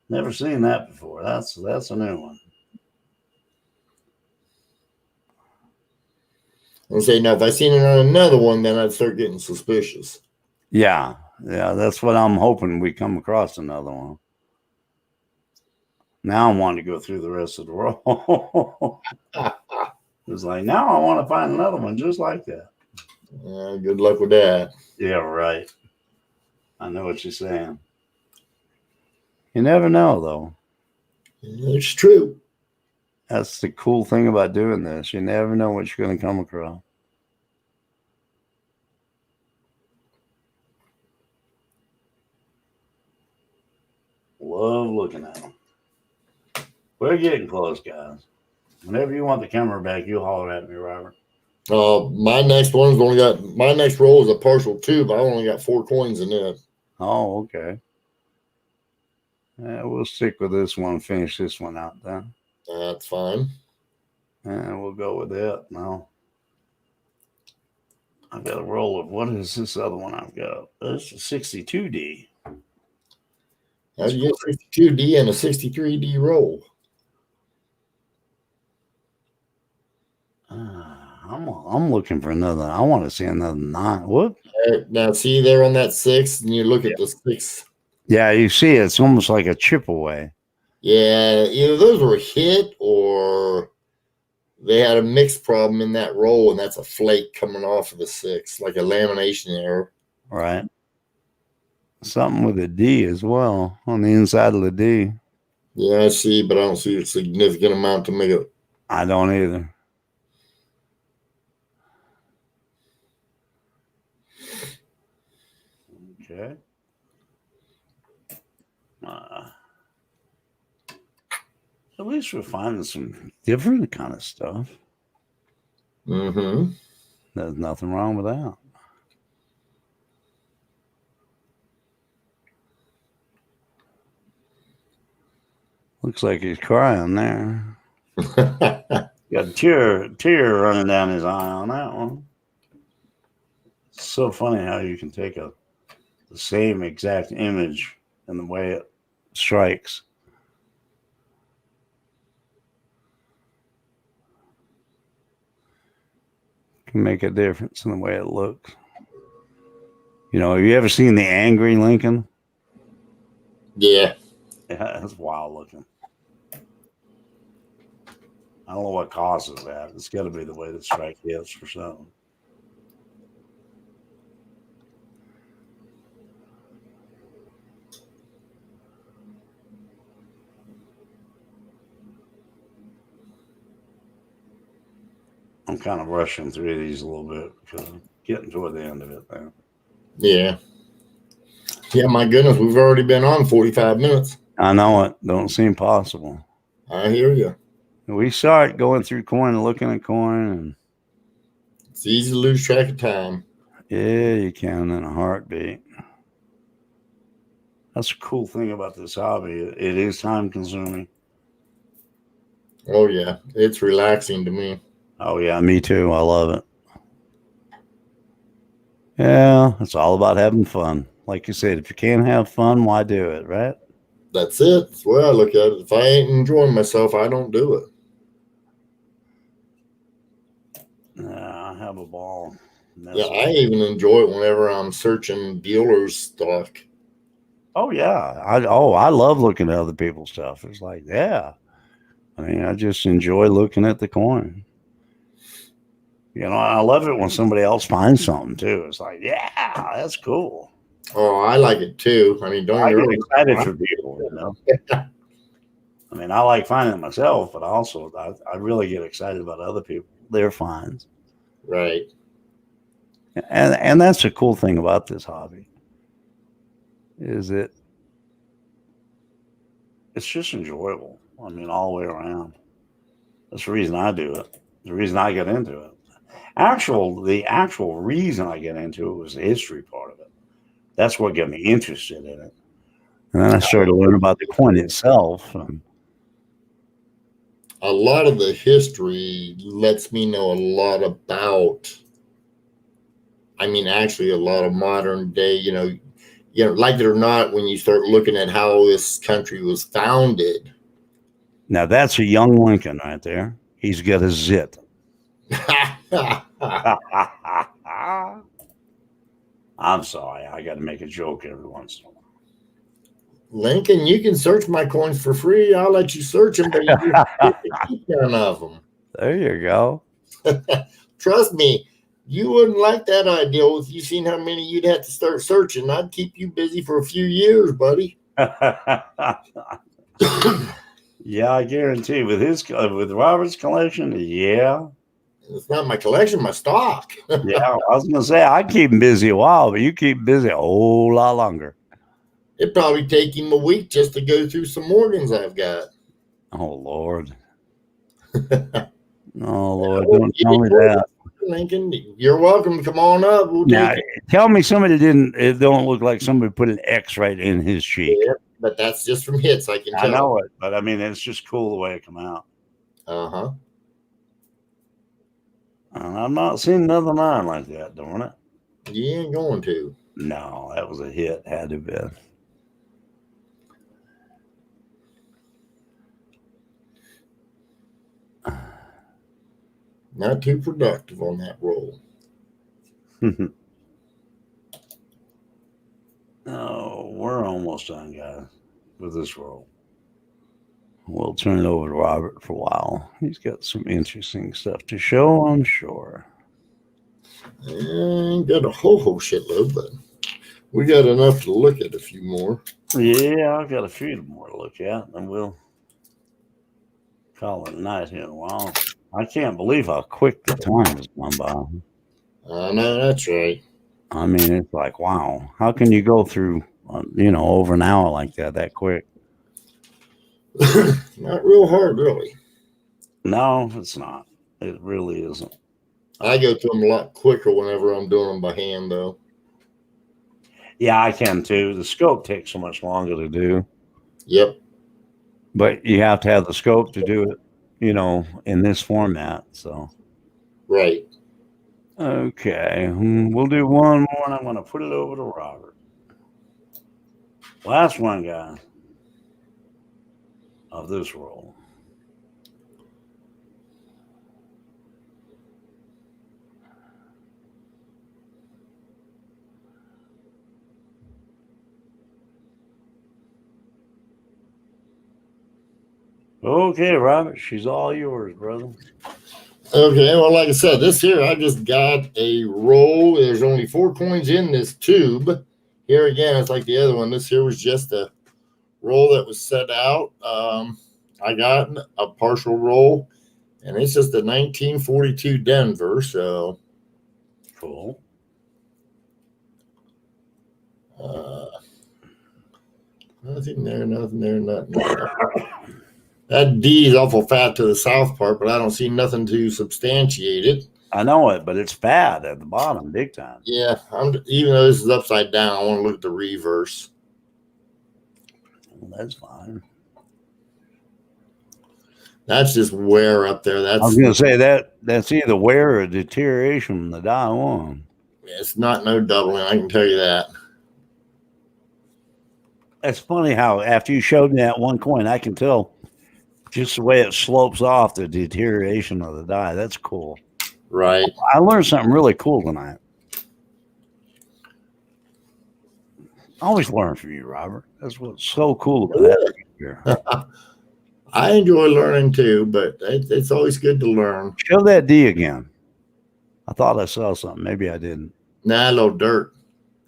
S1: Never seen that before. That's a new one.
S2: And say, now, if I seen it on another one, then I'd start getting suspicious.
S1: Yeah, that's what I'm hoping we come across another one. Now I want to go through the rest of the roll. It's like, now I want to find another one just like that.
S2: Good luck with that.
S1: Yeah, right. I know what you're saying. You never know, though.
S2: It's true.
S1: That's the cool thing about doing this. You never know what you're going to come across. Love looking at them. We're getting close, guys. Whenever you want the camera back, you holler at me, Robert.
S2: My next roll is a partial 2, but I only got 4 coins in it.
S1: Oh, okay. We'll stick with this one, finish this one out then.
S2: That's fine.
S1: And we'll go with that now. I've got a roll of, what is this other one I've got? It's a 62D.
S2: How'd you get 62D and a 63D roll?
S1: I'm looking for another. I want to see another 9. Whoop.
S2: Now, see there on that 6, and you look at the 6.
S1: Yeah, you see, it's almost like a chip away.
S2: Yeah, either those were hit or they had a mix problem in that roll, and that's a flake coming off of the 6, like a lamination error.
S1: Right. Something with a D as well on the inside of the D.
S2: Yeah, I see, but I don't see a significant amount to make it.
S1: I don't either. Okay. At least we're finding some different kind of stuff.
S2: Mm-hmm.
S1: There's nothing wrong with that. Looks like he's crying there. Got a tear running down his eye on that one. It's so funny how you can take the same exact image and the way it strikes. Can make a difference in the way it looks. You know, have you ever seen the angry Lincoln?
S2: Yeah.
S1: Yeah, that's wild looking. I don't know what causes that. It's got to be the way the strike hits for something. I'm kind of rushing through these a little bit because I'm getting toward the end of it now.
S2: Yeah. Yeah, my goodness, we've already been on 45 minutes.
S1: I know it. Don't seem possible.
S2: I hear you.
S1: We start going through coin and looking at coin, and
S2: it's easy to lose track of time.
S1: Yeah, you can in a heartbeat. That's a cool thing about this hobby. It is time consuming.
S2: Oh, yeah. It's relaxing to me.
S1: Oh, yeah, me too. I love it. Yeah, it's all about having fun. Like you said, if you can't have fun, why do it, right?
S2: That's it. That's the way I look at it. If I ain't enjoying myself, I don't do it.
S1: I have a ball.
S2: Yeah, I even enjoy it whenever I'm searching dealers' stock.
S1: Oh, yeah. I love looking at other people's stuff. It's like, yeah. I mean, I just enjoy looking at the coin. You know, I love it when somebody else finds something too. It's like, yeah, that's cool.
S2: Oh, I like it too. I mean,
S1: I get excited for people, you know. I mean, I like finding it myself, but also I really get excited about other people, their finds.
S2: Right.
S1: And that's the cool thing about this hobby is that it's just enjoyable. I mean, all the way around. That's the reason I do it. The reason I get into it. The actual reason I get into it was the history part of it. That's what got me interested in it. And then I started to learn about the coin itself.
S2: A lot of the history lets me know a lot about, I mean, actually a lot of modern day, like it or not, when you start looking at how this country was founded.
S1: Now that's a young Lincoln right there. He's got a zit. I'm sorry. I got to make a joke every once in a while.
S2: Lincoln, you can search my coins for free. I'll let you search them, but you get to keep none of them.
S1: There you go.
S2: Trust me, you wouldn't like that idea if you seen how many you'd have to start searching. I'd keep you busy for a few years, buddy.
S1: Yeah, I guarantee with Robert's collection, yeah.
S2: It's not my collection, my stock.
S1: Yeah, I was gonna say I keep him busy a while, but you keep him busy a whole lot longer.
S2: It'd probably take him a week just to go through some Morgans I've got.
S1: Oh Lord. Oh Lord, don't tell me that.
S2: Lincoln, you're welcome to come on up. We'll
S1: Now, tell me somebody it don't look like somebody put an X right in his cheek.
S2: Yeah, but that's just from hits, I can tell.
S1: I know it, but I mean it's just cool the way it come out.
S2: Uh-huh.
S1: And I'm not seeing nothing on like that, don't it?
S2: You ain't going to.
S1: No, that was a hit, had to be.
S2: Not too productive on that roll.
S1: Oh, we're almost done, guys, with this roll. We'll turn it over to Robert for a while. He's got some interesting stuff to show, I'm sure.
S2: Ain't got a whole shitload, but we got enough to look at a few more.
S1: Yeah, I've got a few more to look at, and we'll call it a night here in a while. I can't believe how quick the time has gone by.
S2: I know, that's right.
S1: I mean, it's like, wow. How can you go through, over an hour like that quick?
S2: Not real hard, really.
S1: No, it's not. It really isn't.
S2: I go through them a lot quicker whenever I'm doing them by hand, though.
S1: Yeah, I can too. The scope takes so much longer to do.
S2: Yep.
S1: But you have to have the scope to do it, in this format. So.
S2: Right.
S1: Okay. We'll do one more, and I'm going to put it over to Robert. Last one, guys, of this roll. Okay, Robert, she's all yours, brother.
S2: Okay, well, like I said, this here, I just got a roll. There's only 4 coins in this tube. Here again, it's like the other one. This here was just a roll that was set out. I got a partial roll, and it's just a 1942 Denver, so.
S1: Cool.
S2: Nothing there, nothing there, nothing there. That D is awful fat to the south part, but I don't see nothing to substantiate it.
S1: I know it, but it's fat at the bottom, big time.
S2: Yeah, even though this is upside down, I want to look at the reverse.
S1: Well, that's fine.
S2: That's just wear up there.
S1: I was going to say that's either wear or deterioration from the die one.
S2: It's not no doubling, I can tell you that.
S1: It's funny how after you showed me that one coin, I can tell just the way it slopes off the deterioration of the die. That's cool.
S2: Right.
S1: I learned something really cool tonight. I always learn from you, Robert. That's what's so cool about that here.
S2: I enjoy learning too, but it's always good to learn.
S1: Show that D again. I thought I saw something. Maybe I didn't.
S2: Nah, a little dirt.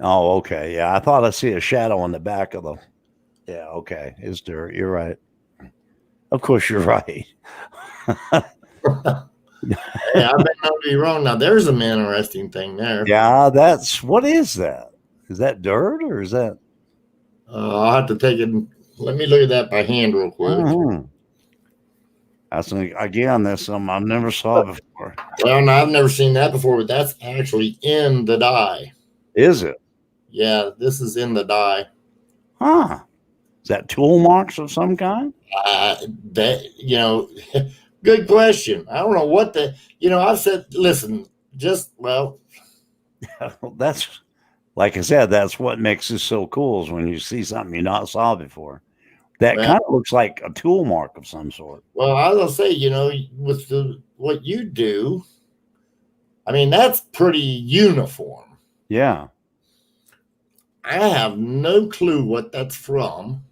S1: Oh, okay. Yeah, I thought I see a shadow on the back of the. Yeah, okay. It's dirt. You're right. Of course, you're right.
S2: Hey, I've been known to be wrong. Now, there's an interesting thing there.
S1: Yeah, what is that? Is that dirt or is that?
S2: I'll have to take it. Let me look at that by hand real quick.
S1: Mhm. That's something I've never saw before.
S2: Well, no, I've never seen that before, but that's actually in the die.
S1: Is it?
S2: Yeah, this is in the die.
S1: Huh. Is that tool marks of some kind?
S2: Good question. I don't know what I've said, listen,
S1: That's like I said, that's what makes this so cool is when you see something you not saw before. That
S2: Well-
S1: kind of looks like a tool mark of some sort.
S2: well, I was gonna say, with what you do, I mean, that's pretty uniform.
S1: Yeah.
S2: I have no clue what that's from.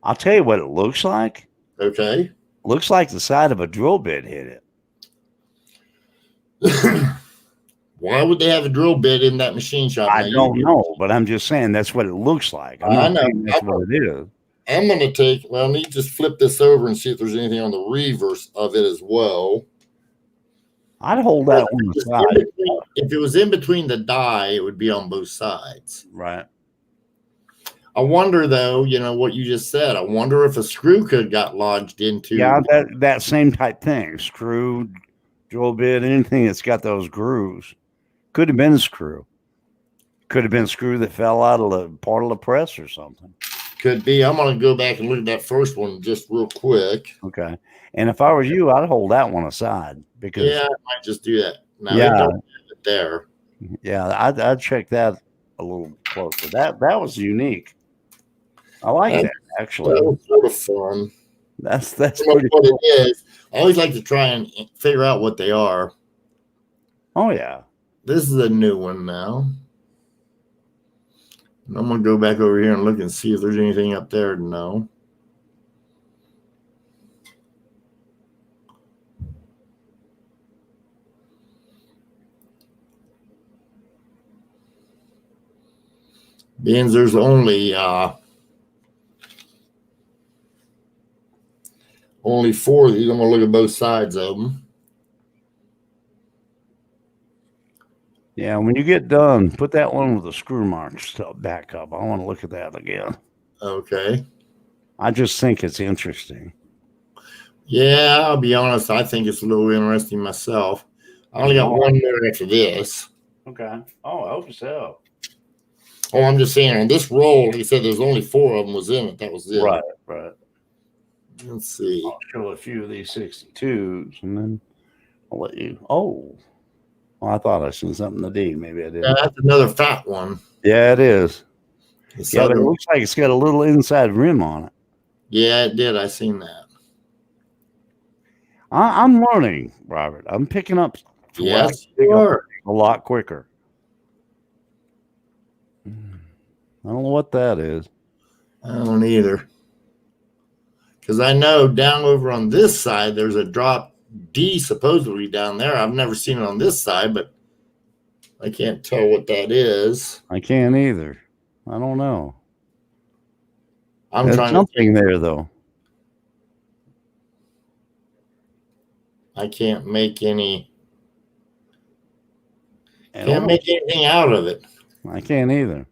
S1: I'll tell you what it looks like.
S2: Okay.
S1: Looks like the side of a drill bit hit it.
S2: Why would they have a drill bit in that machine shop?
S1: I don't know, but I'm just saying that's what it looks like. I'm not saying that's what it is.
S2: I'm going to let me just flip this over and see if there's anything on the reverse of it as well.
S1: I'd hold that on the side.
S2: If it was in between the die, it would be on both sides.
S1: Right.
S2: I wonder, though, what you just said. I wonder if a screw could got lodged into.
S1: Yeah, that same type thing. Screw, drill bit, anything that's got those grooves. Could have been a screw. Could have been a screw that fell out of the part of the press or something.
S2: Could be. I'm going to go back and look at that first one just real quick.
S1: Okay. And if I were you, I'd hold that one aside because
S2: I might just do that. No,
S1: yeah,
S2: don't have it there.
S1: Yeah, I'd check that a little closer. That was unique. I like that actually.
S2: That was sort of fun.
S1: That's
S2: what it is. I always like to try and figure out what they are.
S1: Oh yeah.
S2: This is a new one now. I'm going to go back over here and look and see if there's anything up there. No. Being there's only 4 of these. I'm going to look at both sides of them.
S1: Yeah, when you get done, put that one with the screw marks back up. I want to look at that again.
S2: Okay.
S1: I just think it's interesting.
S2: Yeah, I'll be honest. I think it's a little interesting myself. I only got one more after this.
S1: Okay. Oh, I hope so.
S2: Oh, I'm just saying on this roll, he said there's only 4 of them was in it. That was it.
S1: Right.
S2: Let's see.
S1: I'll show a few of these 62s and then I'll let you. Oh. Well, I thought I seen something to D. Maybe I didn't.
S2: Yeah, that's another fat one.
S1: Yeah, it is.
S2: Yeah,
S1: but it looks like it's got a little inside rim on it.
S2: Yeah, it did. I seen that.
S1: I'm learning, Robert. I'm picking up.
S2: Yes, you are.
S1: A lot quicker. I don't know what that is.
S2: I don't either. Because I know down over on this side, there's a drop D supposedly down there. I've never seen it on this side, but I can't tell what that is.
S1: I can't either. I don't know.
S2: There's
S1: something there though.
S2: I can't make anything out of it.
S1: I can't either.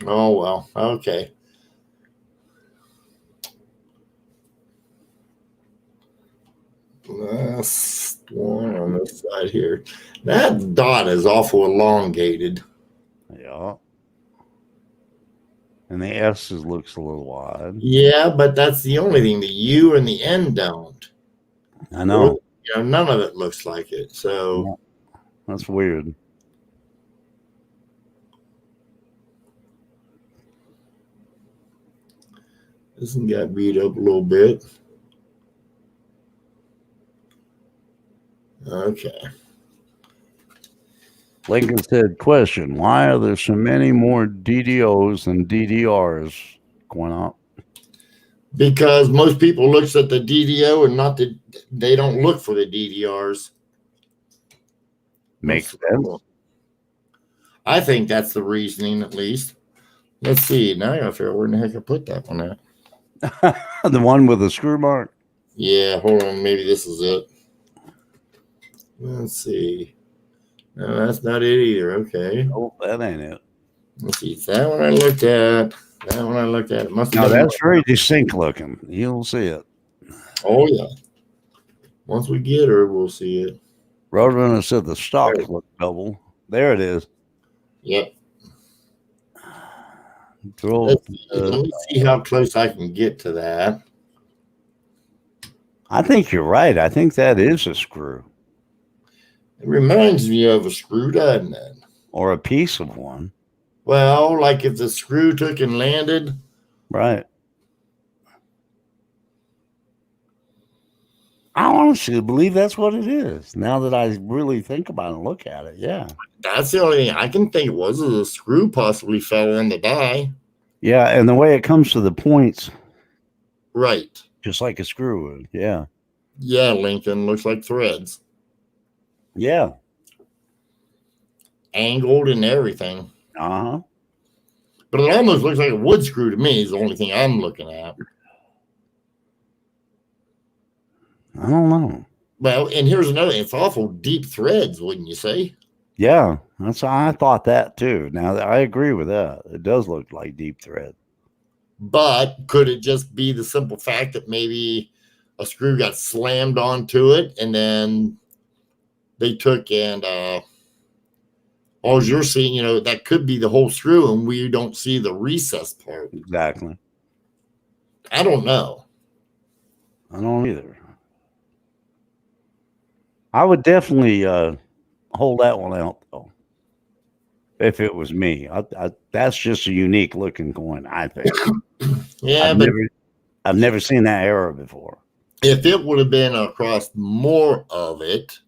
S2: Oh well, okay. Last one on this side here. That dot is awful elongated.
S1: Yeah. And the S looks a little wide.
S2: Yeah, but that's the only thing. The U and the N don't.
S1: I know.
S2: None of it looks like it. So
S1: that's weird.
S2: This one got beat up a little bit. Okay.
S1: Lincoln said, question, why are there so many more DDOs than DDRs going up?
S2: Because most people looks at the DDO and they don't look for the DDRs.
S1: Makes sense.
S2: I think that's the reasoning, at least. Let's see. Now I gotta figure out where in the heck I put that one at.
S1: The one with the screw mark.
S2: Yeah, hold on. Maybe this is it. Let's see. No, that's not it either. Okay.
S1: Oh, that ain't it.
S2: Let's see. It's that one I looked at. That one I looked at. It must have
S1: No,
S2: been.
S1: that's very distinct looking. You'll see it.
S2: Oh, yeah. Once we get her, we'll see it.
S1: Roadrunner said the stocks look double. There it is.
S2: Yep.
S1: Throw,
S2: Let me see how close I can get to that.
S1: I think you're right. I think that is a screw
S2: It reminds me of a screw, doesn't it?
S1: or a piece of one.
S2: Well, like if the screw took and landed.
S1: Right. I honestly believe that's what it is. Now that I really think about it and look at it, yeah.
S2: That's the only thing I can think was the screw possibly fell on the die.
S1: Yeah, and the way it comes to the points,
S2: Right.
S1: just like a screw would. Yeah.
S2: Yeah, Lincoln. Looks like threads.
S1: Yeah.
S2: Angled and everything.
S1: Uh-huh.
S2: But it almost looks like a wood screw to me is the only thing I'm looking at.
S1: I don't know.
S2: Well, and here's another thing. It's awful deep threads, wouldn't you say?
S1: Yeah, that's I thought that too. Now I agree with that. It does look like deep thread.
S2: But could it just be the simple fact that maybe a screw got slammed onto it and then they took and all you're seeing, that could be the whole screw and we don't see the recess part.
S1: Exactly.
S2: I don't know.
S1: I don't either. I would definitely hold that one out though. If it was me, that's just a unique looking coin. I think.
S2: Yeah,
S1: I've never seen that error before.
S2: If it would have been across more of it,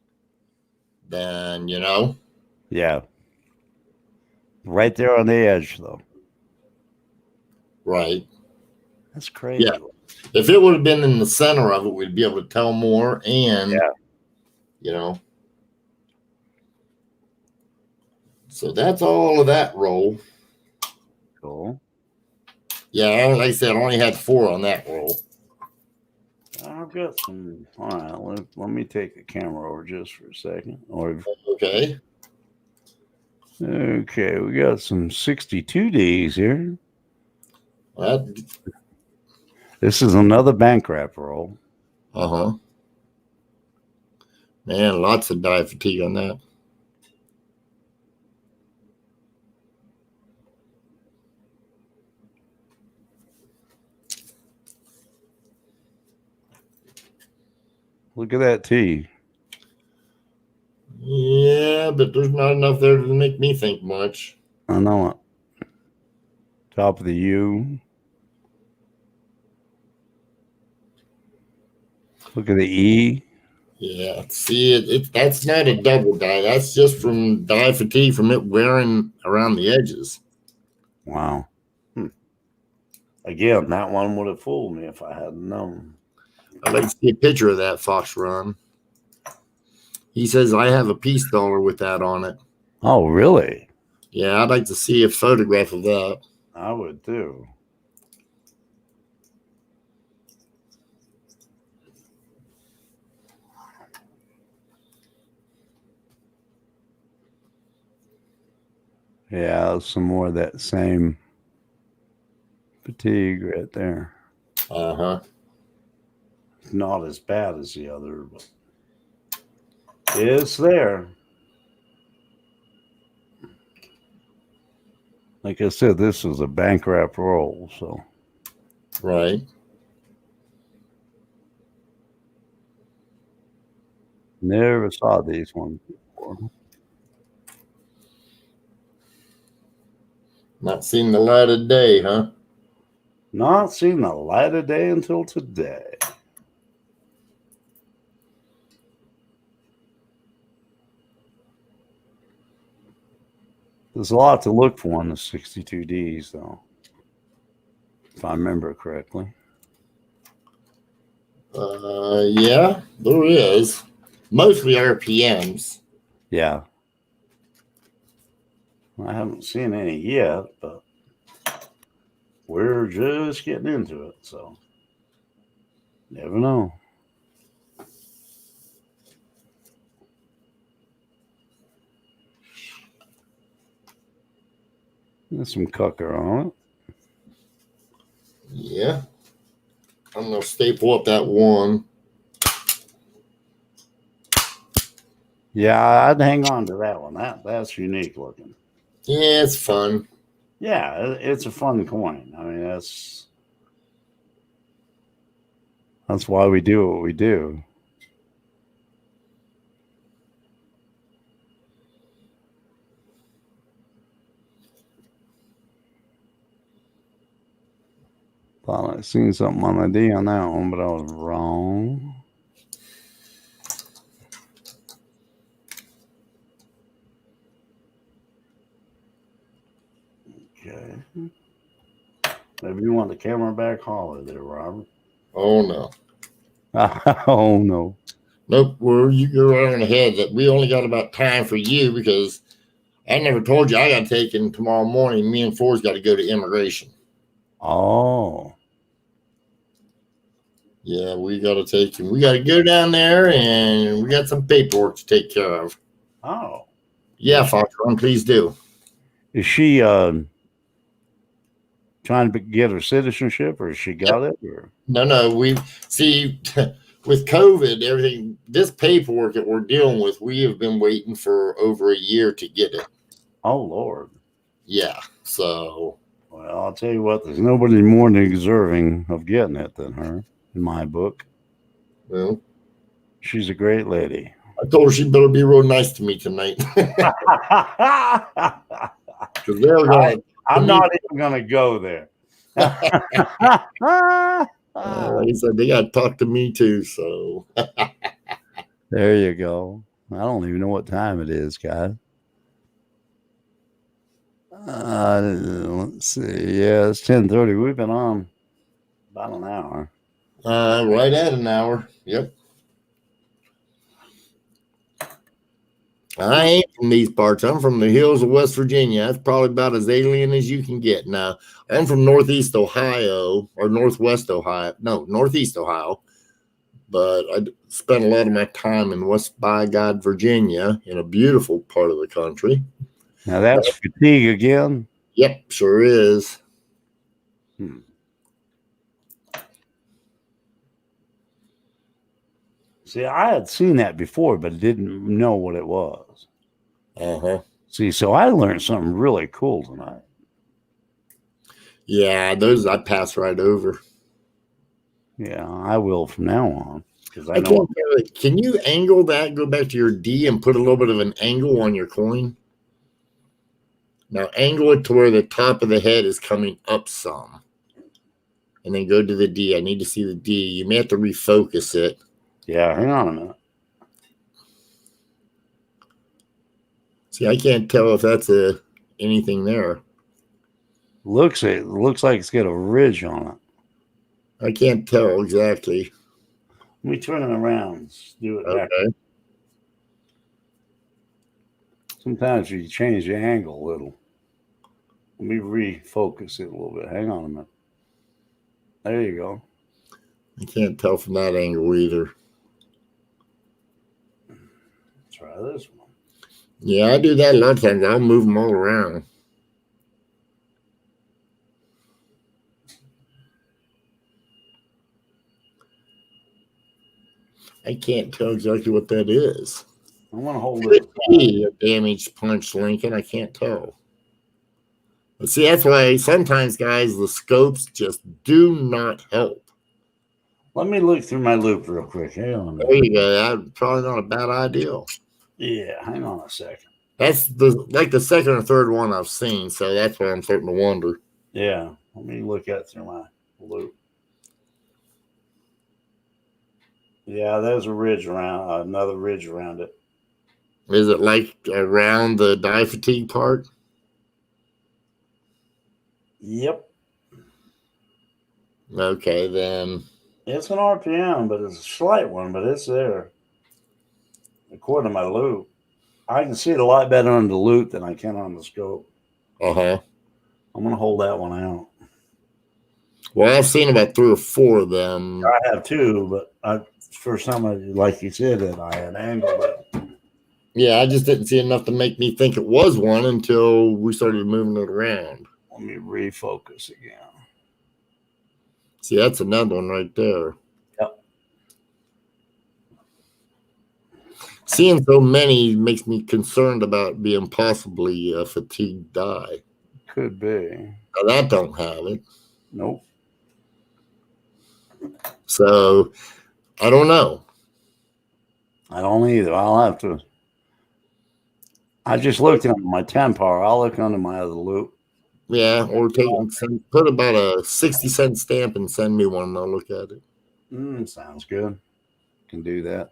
S2: then
S1: Yeah. Right there on the edge, though.
S2: Right.
S1: That's crazy.
S2: Yeah. If it would have been in the center of it, we'd be able to tell more. And, so that's all of that roll.
S1: Cool.
S2: Yeah, like I said, I only had 4 on that roll.
S1: I've got some. All right, let me take the camera over just for a second.
S2: Okay.
S1: Okay, we got some 62Ds here. This is another bank wrap roll.
S2: Uh-huh. Man, lots of die fatigue on that.
S1: Look at that T.
S2: Yeah, but there's not enough there to make me think much.
S1: I know it. Top of the U. Look at the E.
S2: Yeah, see, that's not a double die. That's just from die fatigue from it wearing around the edges.
S1: Wow. Again, that one would have fooled me if I hadn't known.
S2: I'd like to see a picture of that Fox Run. He says, I have a peace dollar with that on it.
S1: Oh, really?
S2: Yeah, I'd like to see a photograph of that.
S1: I would too. Yeah, some more of that same fatigue right there.
S2: Uh-huh.
S1: Not as bad as the other, but it's there. Like I said, this is a bank wrap roll, so.
S2: Right.
S1: Never saw these ones before.
S2: Not seen the light of day, huh?
S1: Not seen the light of day until today. There's a lot to look for on the 62Ds, though, if I remember correctly.
S2: Yeah, there is. Mostly RPMs.
S1: Yeah. I haven't seen any yet, but we're just getting into it, so never know. There's some cucker on it.
S2: Yeah. I'm going to staple up that one.
S1: Yeah, I'd hang on to that one. That's unique looking.
S2: Yeah, it's fun.
S1: Yeah, it's a fun coin. I mean, that's why we do what we do. Thought I seen something on the D on that one, but I was wrong. Okay. Maybe you want the camera back, holler there, Robert.
S2: Oh, no.
S1: Oh, no.
S2: Nope, you're right on ahead. That we only got about time for you because I never told you I got taken tomorrow morning. Me and Ford's got to go to immigration.
S1: Oh.
S2: Yeah, we got to take him. We got to go down there and we got some paperwork to take care of.
S1: Oh.
S2: Yeah, Foxconn, please do.
S1: Is she trying to get her citizenship, or has she got it? Or?
S2: No. We see with COVID, everything, this paperwork that we're dealing with, we have been waiting for over a year to get it.
S1: Oh, Lord.
S2: Yeah, so.
S1: Well, I'll tell you what, there's nobody more deserving of getting it than her, in my book.
S2: Well,
S1: she's a great lady.
S2: I told her she better be real nice to me tonight.
S1: I'm not even going to go there.
S2: He said they got to talk to me too. So
S1: there you go. I don't even know what time it is, guys. Let's see. Yeah, it's 10:30. We've been on about an hour.
S2: Right at an hour. Yep. I ain't from these parts. I'm from the hills of West Virginia. That's probably about as alien as you can get. Now, I'm from Northeast Ohio or Northwest Ohio. No, Northeast Ohio. But I spent a lot of my time in West by God, Virginia, in a beautiful part of the country.
S1: Now, that's fatigue again?
S2: Yep, sure is.
S1: See, I had seen that before, but didn't know what it was. See, so I learned something really cool tonight.
S2: Yeah, those I pass right over.
S1: Yeah, I will from now on.
S2: I know. Can you angle that? Go back to your D and put a little bit of an angle on your coin. Now angle it to where the top of the head is coming up some. And then go to the D. I need to see the D. You may have to refocus it.
S1: Yeah, hang on a minute.
S2: See, I can't tell if that's anything there.
S1: Looks like it's got a ridge on it.
S2: I can't tell exactly.
S1: Let me turn it around. Let's do it back.
S2: Okay.
S1: Sometimes you change the angle a little. Let me refocus it a little bit. Hang on a minute. There you go.
S2: I can't tell from that angle either.
S1: Try this one.
S2: Yeah, I do that a lot of times. I'll move them all around. I can't tell exactly what that is.
S1: I want to hold it.
S2: Be a damaged punch, Lincoln. I can't tell. But see, that's why sometimes, guys, the scopes just do not help.
S1: Let me look through my loop real quick. Hang on a minute.
S2: There you go. That's probably not a bad idea.
S1: Yeah, hang on a second.
S2: That's the second or third one I've seen, so that's why I'm starting to wonder.
S1: Yeah, let me look at through my loop. Yeah, there's a ridge around, another ridge around it.
S2: Is it like around the die fatigue part?
S1: Yep.
S2: Okay, then.
S1: It's an RPM, but it's a slight one, but it's there. According to my loop, I can see it a lot better on the loop than I can on the scope.
S2: I'm
S1: going to hold that one out.
S2: Well, I've seen about 3 or 4 of them.
S1: I have too, but first time like you said, that I had angled it.
S2: Yeah, I just didn't see enough to make me think it was one until we started moving it around.
S1: Let me refocus again.
S2: See, that's another one right there.
S1: Yep.
S2: Seeing so many makes me concerned about being possibly a fatigued die.
S1: Could be.
S2: Now, that don't have it.
S1: Nope.
S2: So, I don't know.
S1: I don't either. I'll have to. I just looked under my 10 power. I'll look under my other loop.
S2: Yeah, or put about a 60-cent stamp and send me one and I'll look at it.
S1: Sounds good. Can do that.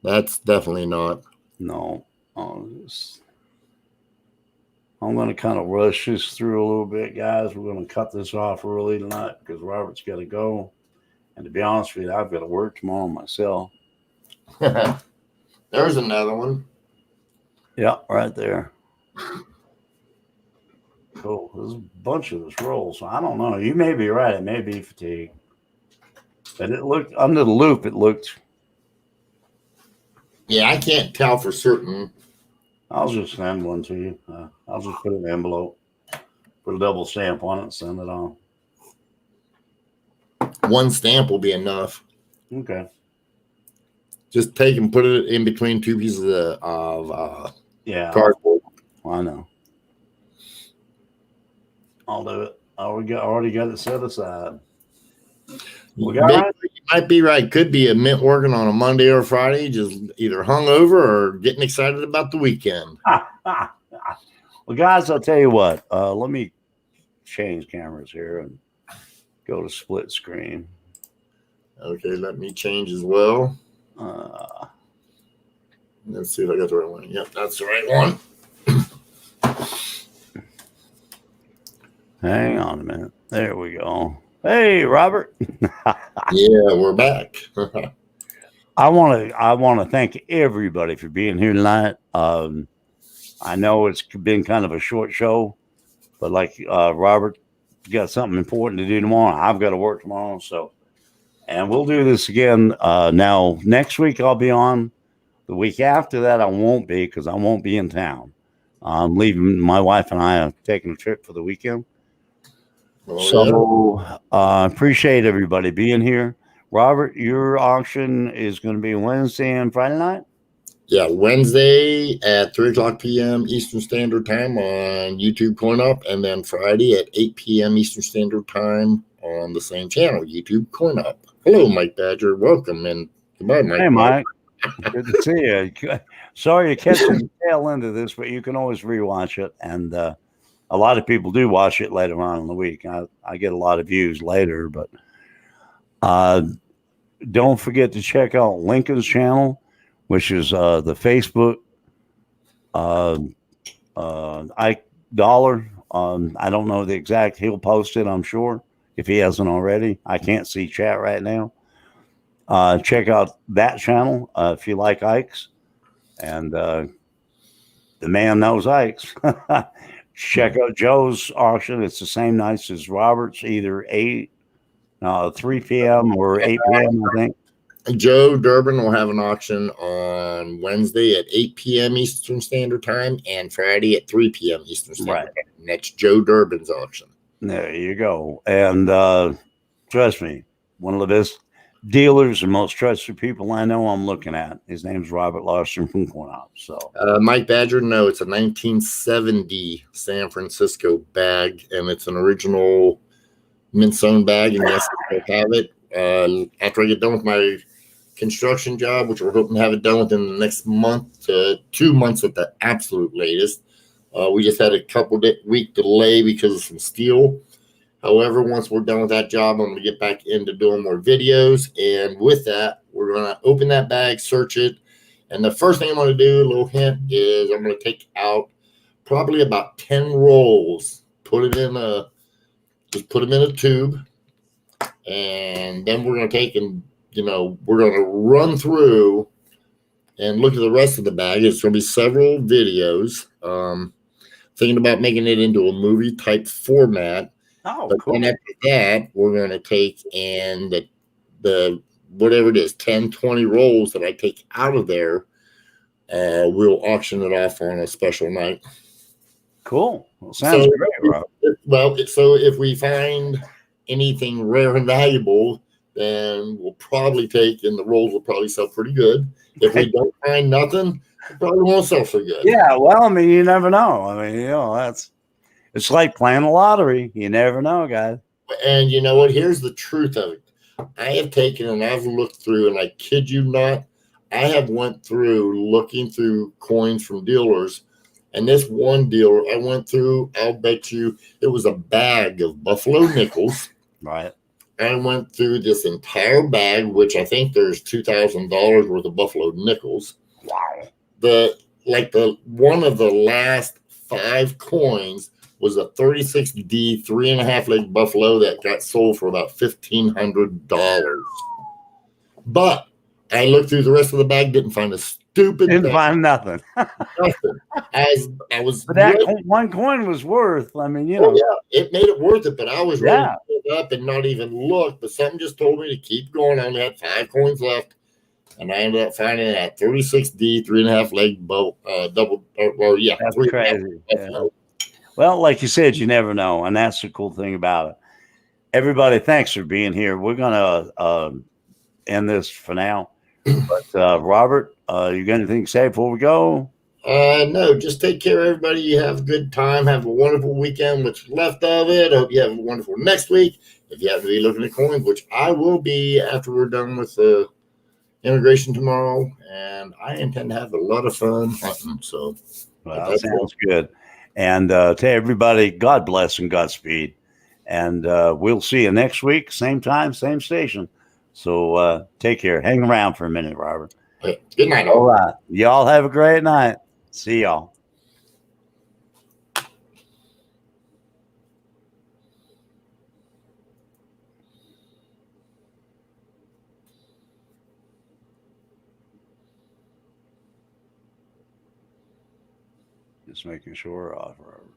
S2: That's definitely not.
S1: No. I'm going to kind of rush this through a little bit, guys. We're going to cut this off early tonight because Robert's got to go. And to be honest with you, I've got to work tomorrow myself.
S2: There's another one.
S1: Yeah, right there. Cool. There's a bunch of this roll, so I don't know. You may be right. It may be fatigue. But it looked, under the loop, it looked.
S2: Yeah, I can't tell for certain.
S1: I'll just send one to you. I'll just put it in an envelope, put a double stamp on it, and send it on.
S2: One stamp will be enough.
S1: Okay.
S2: Just take and put it in between 2 pieces of cardboard.
S1: I know. I'll do it. I already got it set aside.
S2: You might be right. Could be a mint working on a Monday or Friday, just either hungover or getting excited about the weekend.
S1: Well, guys, I'll tell you what. Let me change cameras here and go to split screen.
S2: Okay, let me change as well. Let's see if I got the right one. Yep, that's the right one.
S1: Hang on a minute. There we go. Hey, Robert.
S2: Yeah, we're back.
S1: I want to thank everybody for being here tonight. I know it's been kind of a short show, but like Robert got something important to do tomorrow. I've got to work tomorrow, and we'll do this again. Now, next week I'll be on. The week after that I won't be because I won't be in town. I'm leaving. My wife and I are taking a trip for the weekend. I appreciate everybody being here. Robert, your auction is going to be Wednesday and Friday night?
S2: Yeah, Wednesday at 3 o'clock p.m. Eastern Standard Time on YouTube CoinUp, and then Friday at 8 p.m. Eastern Standard Time on the same channel, YouTube CoinUp. Hello, Mike Badger. Welcome, and goodbye, Mike.
S1: Hey, Mike. Good to see you. Sorry to catch the tail end of this, but you can always rewatch it, and a lot of people do watch it later on in the week. I get a lot of views later, but don't forget to check out Lincoln's channel, which is the Facebook Ike Dollar. I don't know the exact. He'll post it, I'm sure, if he hasn't already. I can't see chat right now. Check out that channel if you like Ike's. And the man knows Ike's. Check out Joe's auction. It's the same nights as Robert's, either 3 p.m. or 8 p.m., I think. Joe
S2: Durbin will have an auction on Wednesday at 8 p.m. Eastern Standard Time and Friday at 3 p.m. Eastern Standard Time. And that's Joe Durbin's auction.
S1: There you go. And trust me, one of the best dealers and most trusted people I know I'm looking at. His name's Robert Larson from CoinOp. So
S2: Mike Badger, no, it's a 1970 San Francisco bag, and it's an original mint sewn bag, and yes, I have it. After I get done with my construction job, which we're hoping to have it done within the next month to 2 months at the absolute latest. We just had a couple-week delay because of some steel. However, once we're done with that job, I'm going to get back into doing more videos. And with that, we're going to open that bag, search it. And the first thing I'm going to do, a little hint, is I'm going to take out probably about 10 rolls, put them in a tube. And then we're going to take and, we're going to run through and look at the rest of the bag. It's going to be several videos. thinking about making it into a movie type format.
S1: Oh,
S2: But
S1: cool.
S2: then after that, we're going to take and the whatever it is, 10, 20 rolls that I take out of there, we'll auction it off on a special night.
S1: Cool. Well, sounds great, Rob.
S2: So if we find anything rare and valuable, then we'll probably take, and the rolls will probably sell pretty good. If we don't find nothing, it probably won't sell so good.
S1: Yeah, well, I mean, you never know. I mean, it's like playing the lottery. You never know, guys.
S2: And you know what? Here's the truth of it. I have taken and I've looked through, and I kid you not, I have went through looking through coins from dealers. And this one dealer I went through, I'll bet you it was a bag of Buffalo nickels.
S1: Right.
S2: I went through this entire bag, which I think there's $2,000 worth of Buffalo nickels.
S1: Wow.
S2: The one of the last 5 coins was a 36D 3.5 leg buffalo that got sold for about $1,500. But I looked through the rest of the bag, didn't find a stupid
S1: Didn't
S2: thing.
S1: find nothing.
S2: Nothing. I was
S1: But that one coin was worth. I mean,
S2: yeah, it made it worth it. But I was ready
S1: Yeah.
S2: to pick it up and not even look. But something just told me to keep going. I only had 5 coins left, and I ended up finding that 36D 3.5 leg double.
S1: That's
S2: 3.5
S1: crazy.
S2: buffalo.
S1: Yeah. Well, like you said, you never know, and that's the cool thing about it. Everybody, thanks for being here. We're gonna end this for now. But Robert, you got anything to say before we go?
S2: No, just take care, everybody. You have a good time. Have a wonderful weekend, what's left of it. I hope you have a wonderful next week. If you happen to be looking at coins, which I will be after we're done with the immigration tomorrow, and I intend to have a lot of fun hunting. So,
S1: Well, that sounds good. And to everybody, God bless and Godspeed. And we'll see you next week, same time, same station. So take care. Hang around for a minute, Robert.
S2: okay. Good night,
S1: All right. Y'all have a great night. See y'all. Just making sure off, Robert.